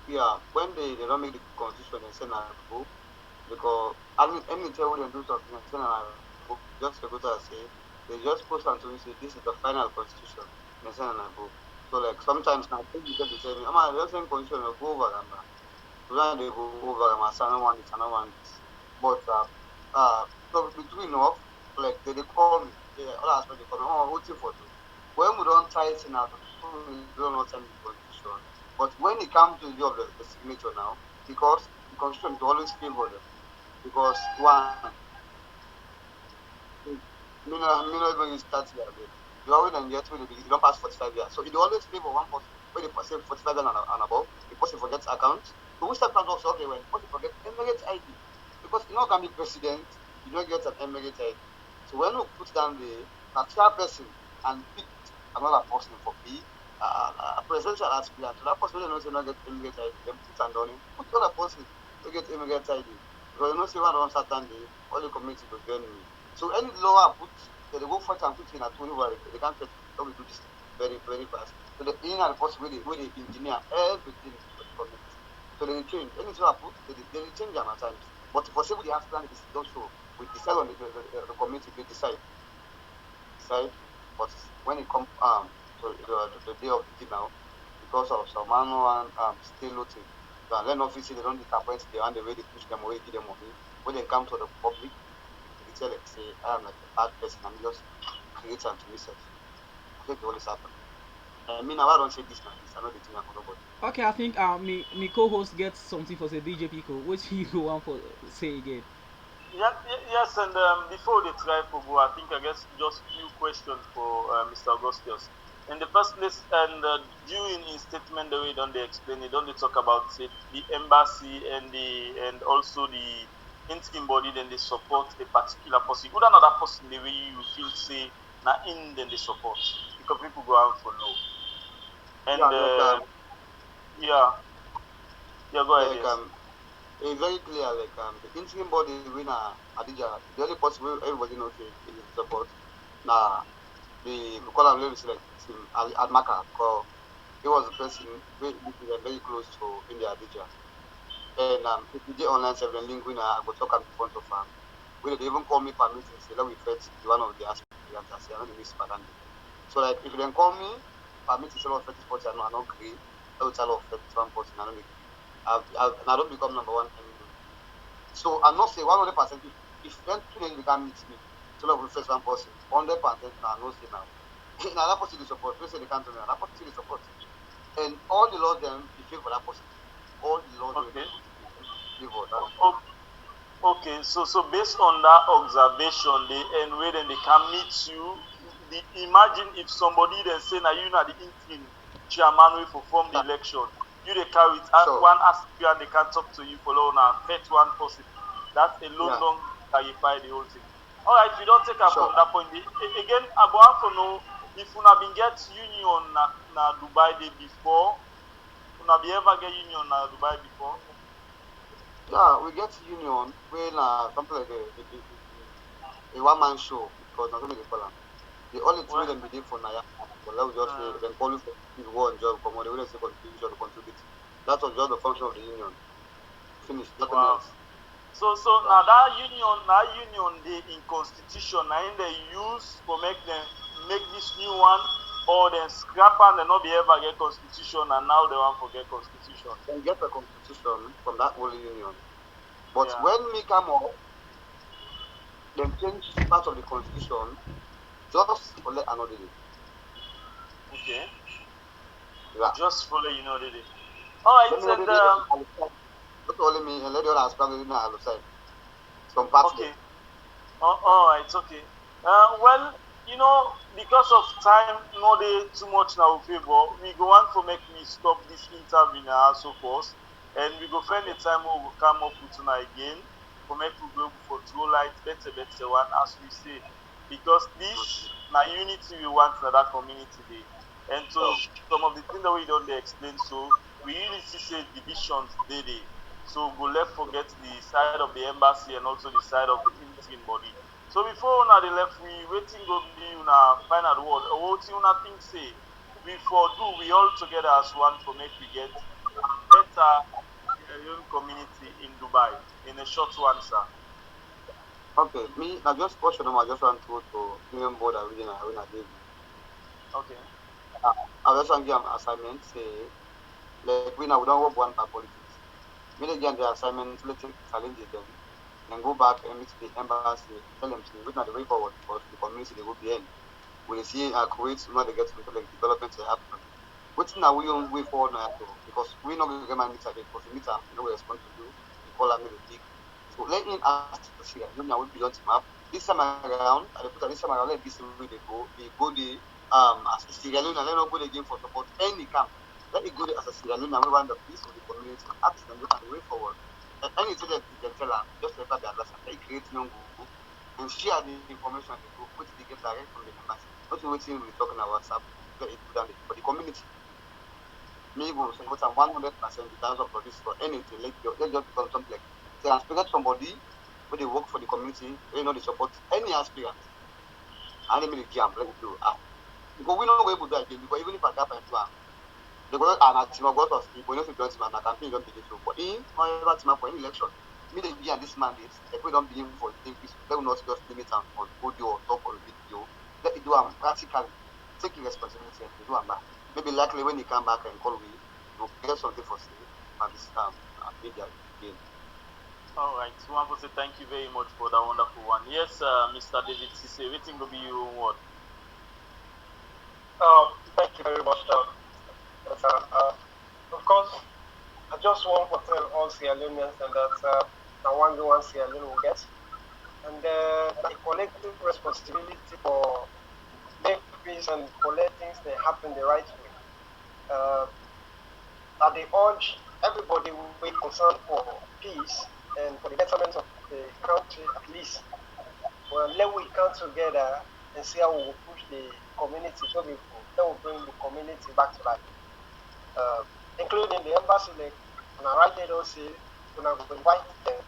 Speaker 6: Yeah, when they don't make the constitution and send a book, because any tell them do something and send a book, just to go to say, they just post and to say this is the final constitution and send a book. So like sometimes now people get to say, I'm just saying constitution will go over them. So then they go over them, I don't want this, I don't want this. But so between off, like they call me, all aspect they call me, oh, what's it for you? When we don't try it out, we don't know send the constitution. But when it comes to the of the signature now, because the constitution is always favor them. Because one, even start here, you always and yet when you don't pass 45 years. So it always favor one person when they say 45 years and above, the person forgets account. So we start also okay when the person forgets Emirates ID. Because you know can be president, you don't get an Emirates ID. So when we put down the chairperson and pick another person for B, a presidential aspirant, so that person knows not get immigrant ID, then put and on him, put other person to get immigrant ID. Because you know, say one on Saturday, all the community will join me. So any lower put, they go for and put in at 20 they can't get so we do this very, very fast. So the in and the person with the engineer everything for the community. So they change. Anything I put, they change them at times. But for example, the aspirant is don't show. We decide on the community, they decide. But when it comes so the day of the deal now, because of some manual still looting. So and then obviously they don't disappoint the and the way they push them away, give them money. When they come to the public, they tell them say I am like a bad person, I'm just creating to myself. I think it always happen. I mean I don't say this now, this I know the thing I'm nobody.
Speaker 1: Okay, I think me co-host gets something for the DJ Pico. Which you go on for say again?
Speaker 2: Yes, and before they try for go, I think I guess just few questions for Mr. Augustus. In the first place, and during his statement, the way don't they explain it, don't they talk about say, the embassy and also the interim body, then they support a particular person. Would another person the way you feel say na in then they support because people go out for no. And yeah, go ahead.
Speaker 6: Like, it's very clear, like the interim body winner Adija, the only person everybody knows is support. Now we call him like Admaka, because he was the person very close to India Adija. And if you get online seven link winner, I will talk in front of him. When they even call me for meeting, say let me fetch one of the aspirants and say I know the miss Padandi. So like if you then call me for meeting, say let me fetch person, I don't agree. I will tell of fetch one person, I don't agree. I don't become number one anymore. So I'm not saying 100%. If then two days you can meet me, so let me first one person, 100%. Now no say now. Now that person is support. We say they can't do that. That person is support. And all the laws them you feel for that person. All the laws
Speaker 2: okay.
Speaker 6: Favor that.
Speaker 2: Okay, so based on that observation, and where then they can meet you. Imagine if somebody then say now you know the interim chairman will perform the election. You they carry it as one aspirant, they can talk to you for long and fetch one person. That's a long clarify the whole thing. Alright, if you don't take up from that point, again, I want to know if you have been get union na Dubai day before, you have ever get union na Dubai before?
Speaker 6: Yeah, we get union when something like a one-man show, because not only the call the only two them be there for Naya. But let me just say, then call you for one job, come on, they wouldn't say contribution to contribute. That was just the function of the union. Finish, nothing
Speaker 2: Wow.
Speaker 6: else.
Speaker 2: So now that union dey in constitution na im dey use for make this new one, or dem scrap am, dem no be ever get constitution and now dem wan forget constitution.
Speaker 6: Then get a constitution from that whole union. But
Speaker 2: Yeah.
Speaker 6: when me come up, them change part of the constitution just for let another day.
Speaker 2: Okay.
Speaker 6: Yeah.
Speaker 2: Just follow did it. Alright,
Speaker 6: Let me
Speaker 2: and
Speaker 6: not only me, and let the other aspirants know outside. Some parts
Speaker 2: okay. Alright, okay. Well, because of time no dey too much na our favor, we go want to make me stop this interview now so first, and we go find the time wey we go come up with una again for make we go for throw light better one, as we say, because this na unity we want na that community dey. And so some of the things that we don dey explain, so we really see say divisions dey there. So we go left forget the side of the embassy and also the side of the interim body. So before una dey left, we wetin go be una final word, or wetin una think say we for do we all together as one for make we get better Sierra community in Dubai. In a short one, sir.
Speaker 6: Okay, me, I just question them. I just want to go to Union Board and Regional when I did.
Speaker 2: Okay.
Speaker 6: I just want to give them assignment. Say, like we now we don't work one by politics. Me they give the assignment, let's take challenges them, and go back and meet the embassy, tell them to wait the way forward for the community they go behind. We see Kuwait, you know, they get something like development to happen. What's now we on way forward now because we not going to get my meter because the meter you know we respond to you, you call them the big. So let me ask to see, you know, we beyond map. This time around, I put this time around, let this way they go the as a Sierra Leone, let not go again for support any camp. Let it go there as a Sierra Leone, we want the peace of the community, ask them look at the way forward. And anything that they tell them, just let that be addressed, they create young group and share the information they go, put the get direct from the embassy. Not waiting we talking on WhatsApp, let it put down for the community. Me go support 100% in terms of this for anything, let just become something like they aspirate somebody when they work for the community, they know they support any aspirant. And they make the jam, let it do. Because we know we able to do it again, because even if I cap and plan, they go and a team of God of people, you know, if you don't man, I campaign don't begin to. But in however team for any election, me they be at this mandate, if we don't begin for the increase, they will not just limit on audio or talk on video. Let it do practically, taking responsibility and do back. Maybe likely when he come back and call me, we'll get something for say and this media again.
Speaker 2: All right. So I want to say thank you very much for that wonderful one. Yes, Mr. David Cisse, everything will be your own word.
Speaker 3: Thank you very much, of course, I just want to tell all Sierra Leoneans and that I want the one Sierra Leone will get. And the collective responsibility for make peace and for let things they happen the right way. That they urge everybody will be concerned for peace and for the betterment of the country at least. Well, let we come together and see how we will push the community so that will bring the community back to life. Including the embassy, like when I write it also, when I will invite them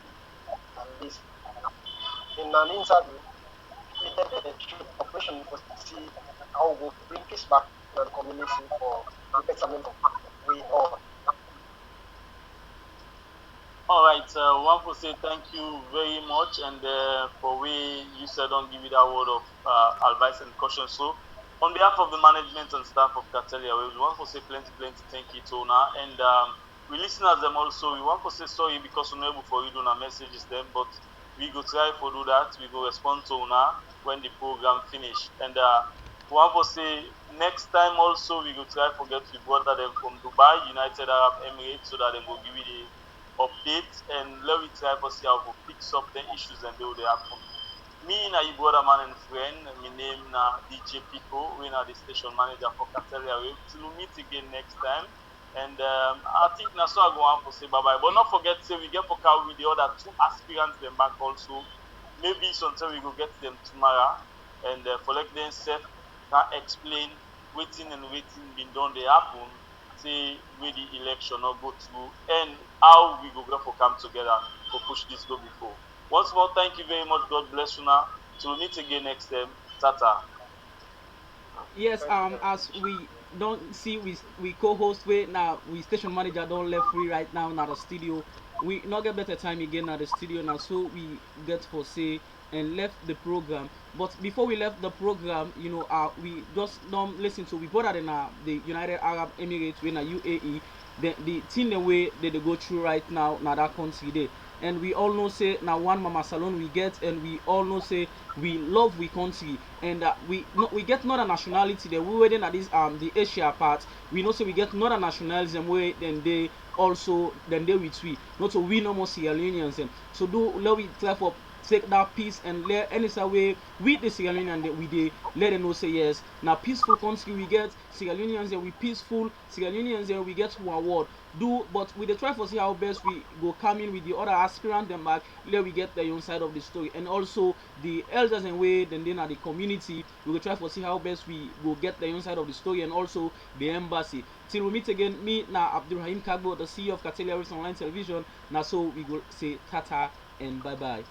Speaker 3: at least in an interview, the operation was to see how we will bring peace back to the community for the betterment of we all.
Speaker 2: All right, one for say thank you very much, and for we you said don't give you that word of advice and caution. So, on behalf of the management and staff of Cartelia, we want to say plenty thank you to Ona, and we listeners them also. We want to say sorry because we're not able for you to messages them, but we go try for do that. We go respond to Ona when the program finish, and we want to say next time also we go try forget to brother them from Dubai, United Arab Emirates, so that they will give you the update and let me try to see how we fix up the issues and they will happen. Me na your brother man and friend, my name na DJ Pico, we na the station manager for Cartelia Wave. Till we meet again next time. And I think na so I go on to say bye bye. But not forget say we get for car with the other two aspirants them back also. Maybe sometime we go get them tomorrow and for like them self can explain waiting and waiting been done they happen. Say where the election not go through and how we go for come together to push this go before. Once more, thank you very much. God bless you now. Till we meet again next time. Tata.
Speaker 1: Yes, as we don't see we co-host we now we station manager don't left free right now in the studio. we not get better time again at the studio now, so we get for say and left the program. But before we left the program, we just don't listen to we bought in the United Arab Emirates, we in UAE, the thing the way they go through right now that country there. And we all know say now one Mama Salon we get, and we all know say we love we country, and we get not a nationality there. We were at this the Asia part. We know say we get not a nationalism way, then they also then they with we not so we no more Sierra Leoneans them. So do let we try for take that peace and let any way with the Sierra Leonean that we did let them know say yes now peaceful country we get Sierra Leoneans there we peaceful Sierra Leoneans there we get one award do but we dey try for see how best we go come in with the other aspirant them back let we get the own side of the story, and also the elders and way then at the community we will try for see how best we go get the own side of the story, and also the embassy. Till we meet again, me now Abdulrahim Kagbo, the CEO of Cartelia Online Television. Now so we go say tata and bye bye.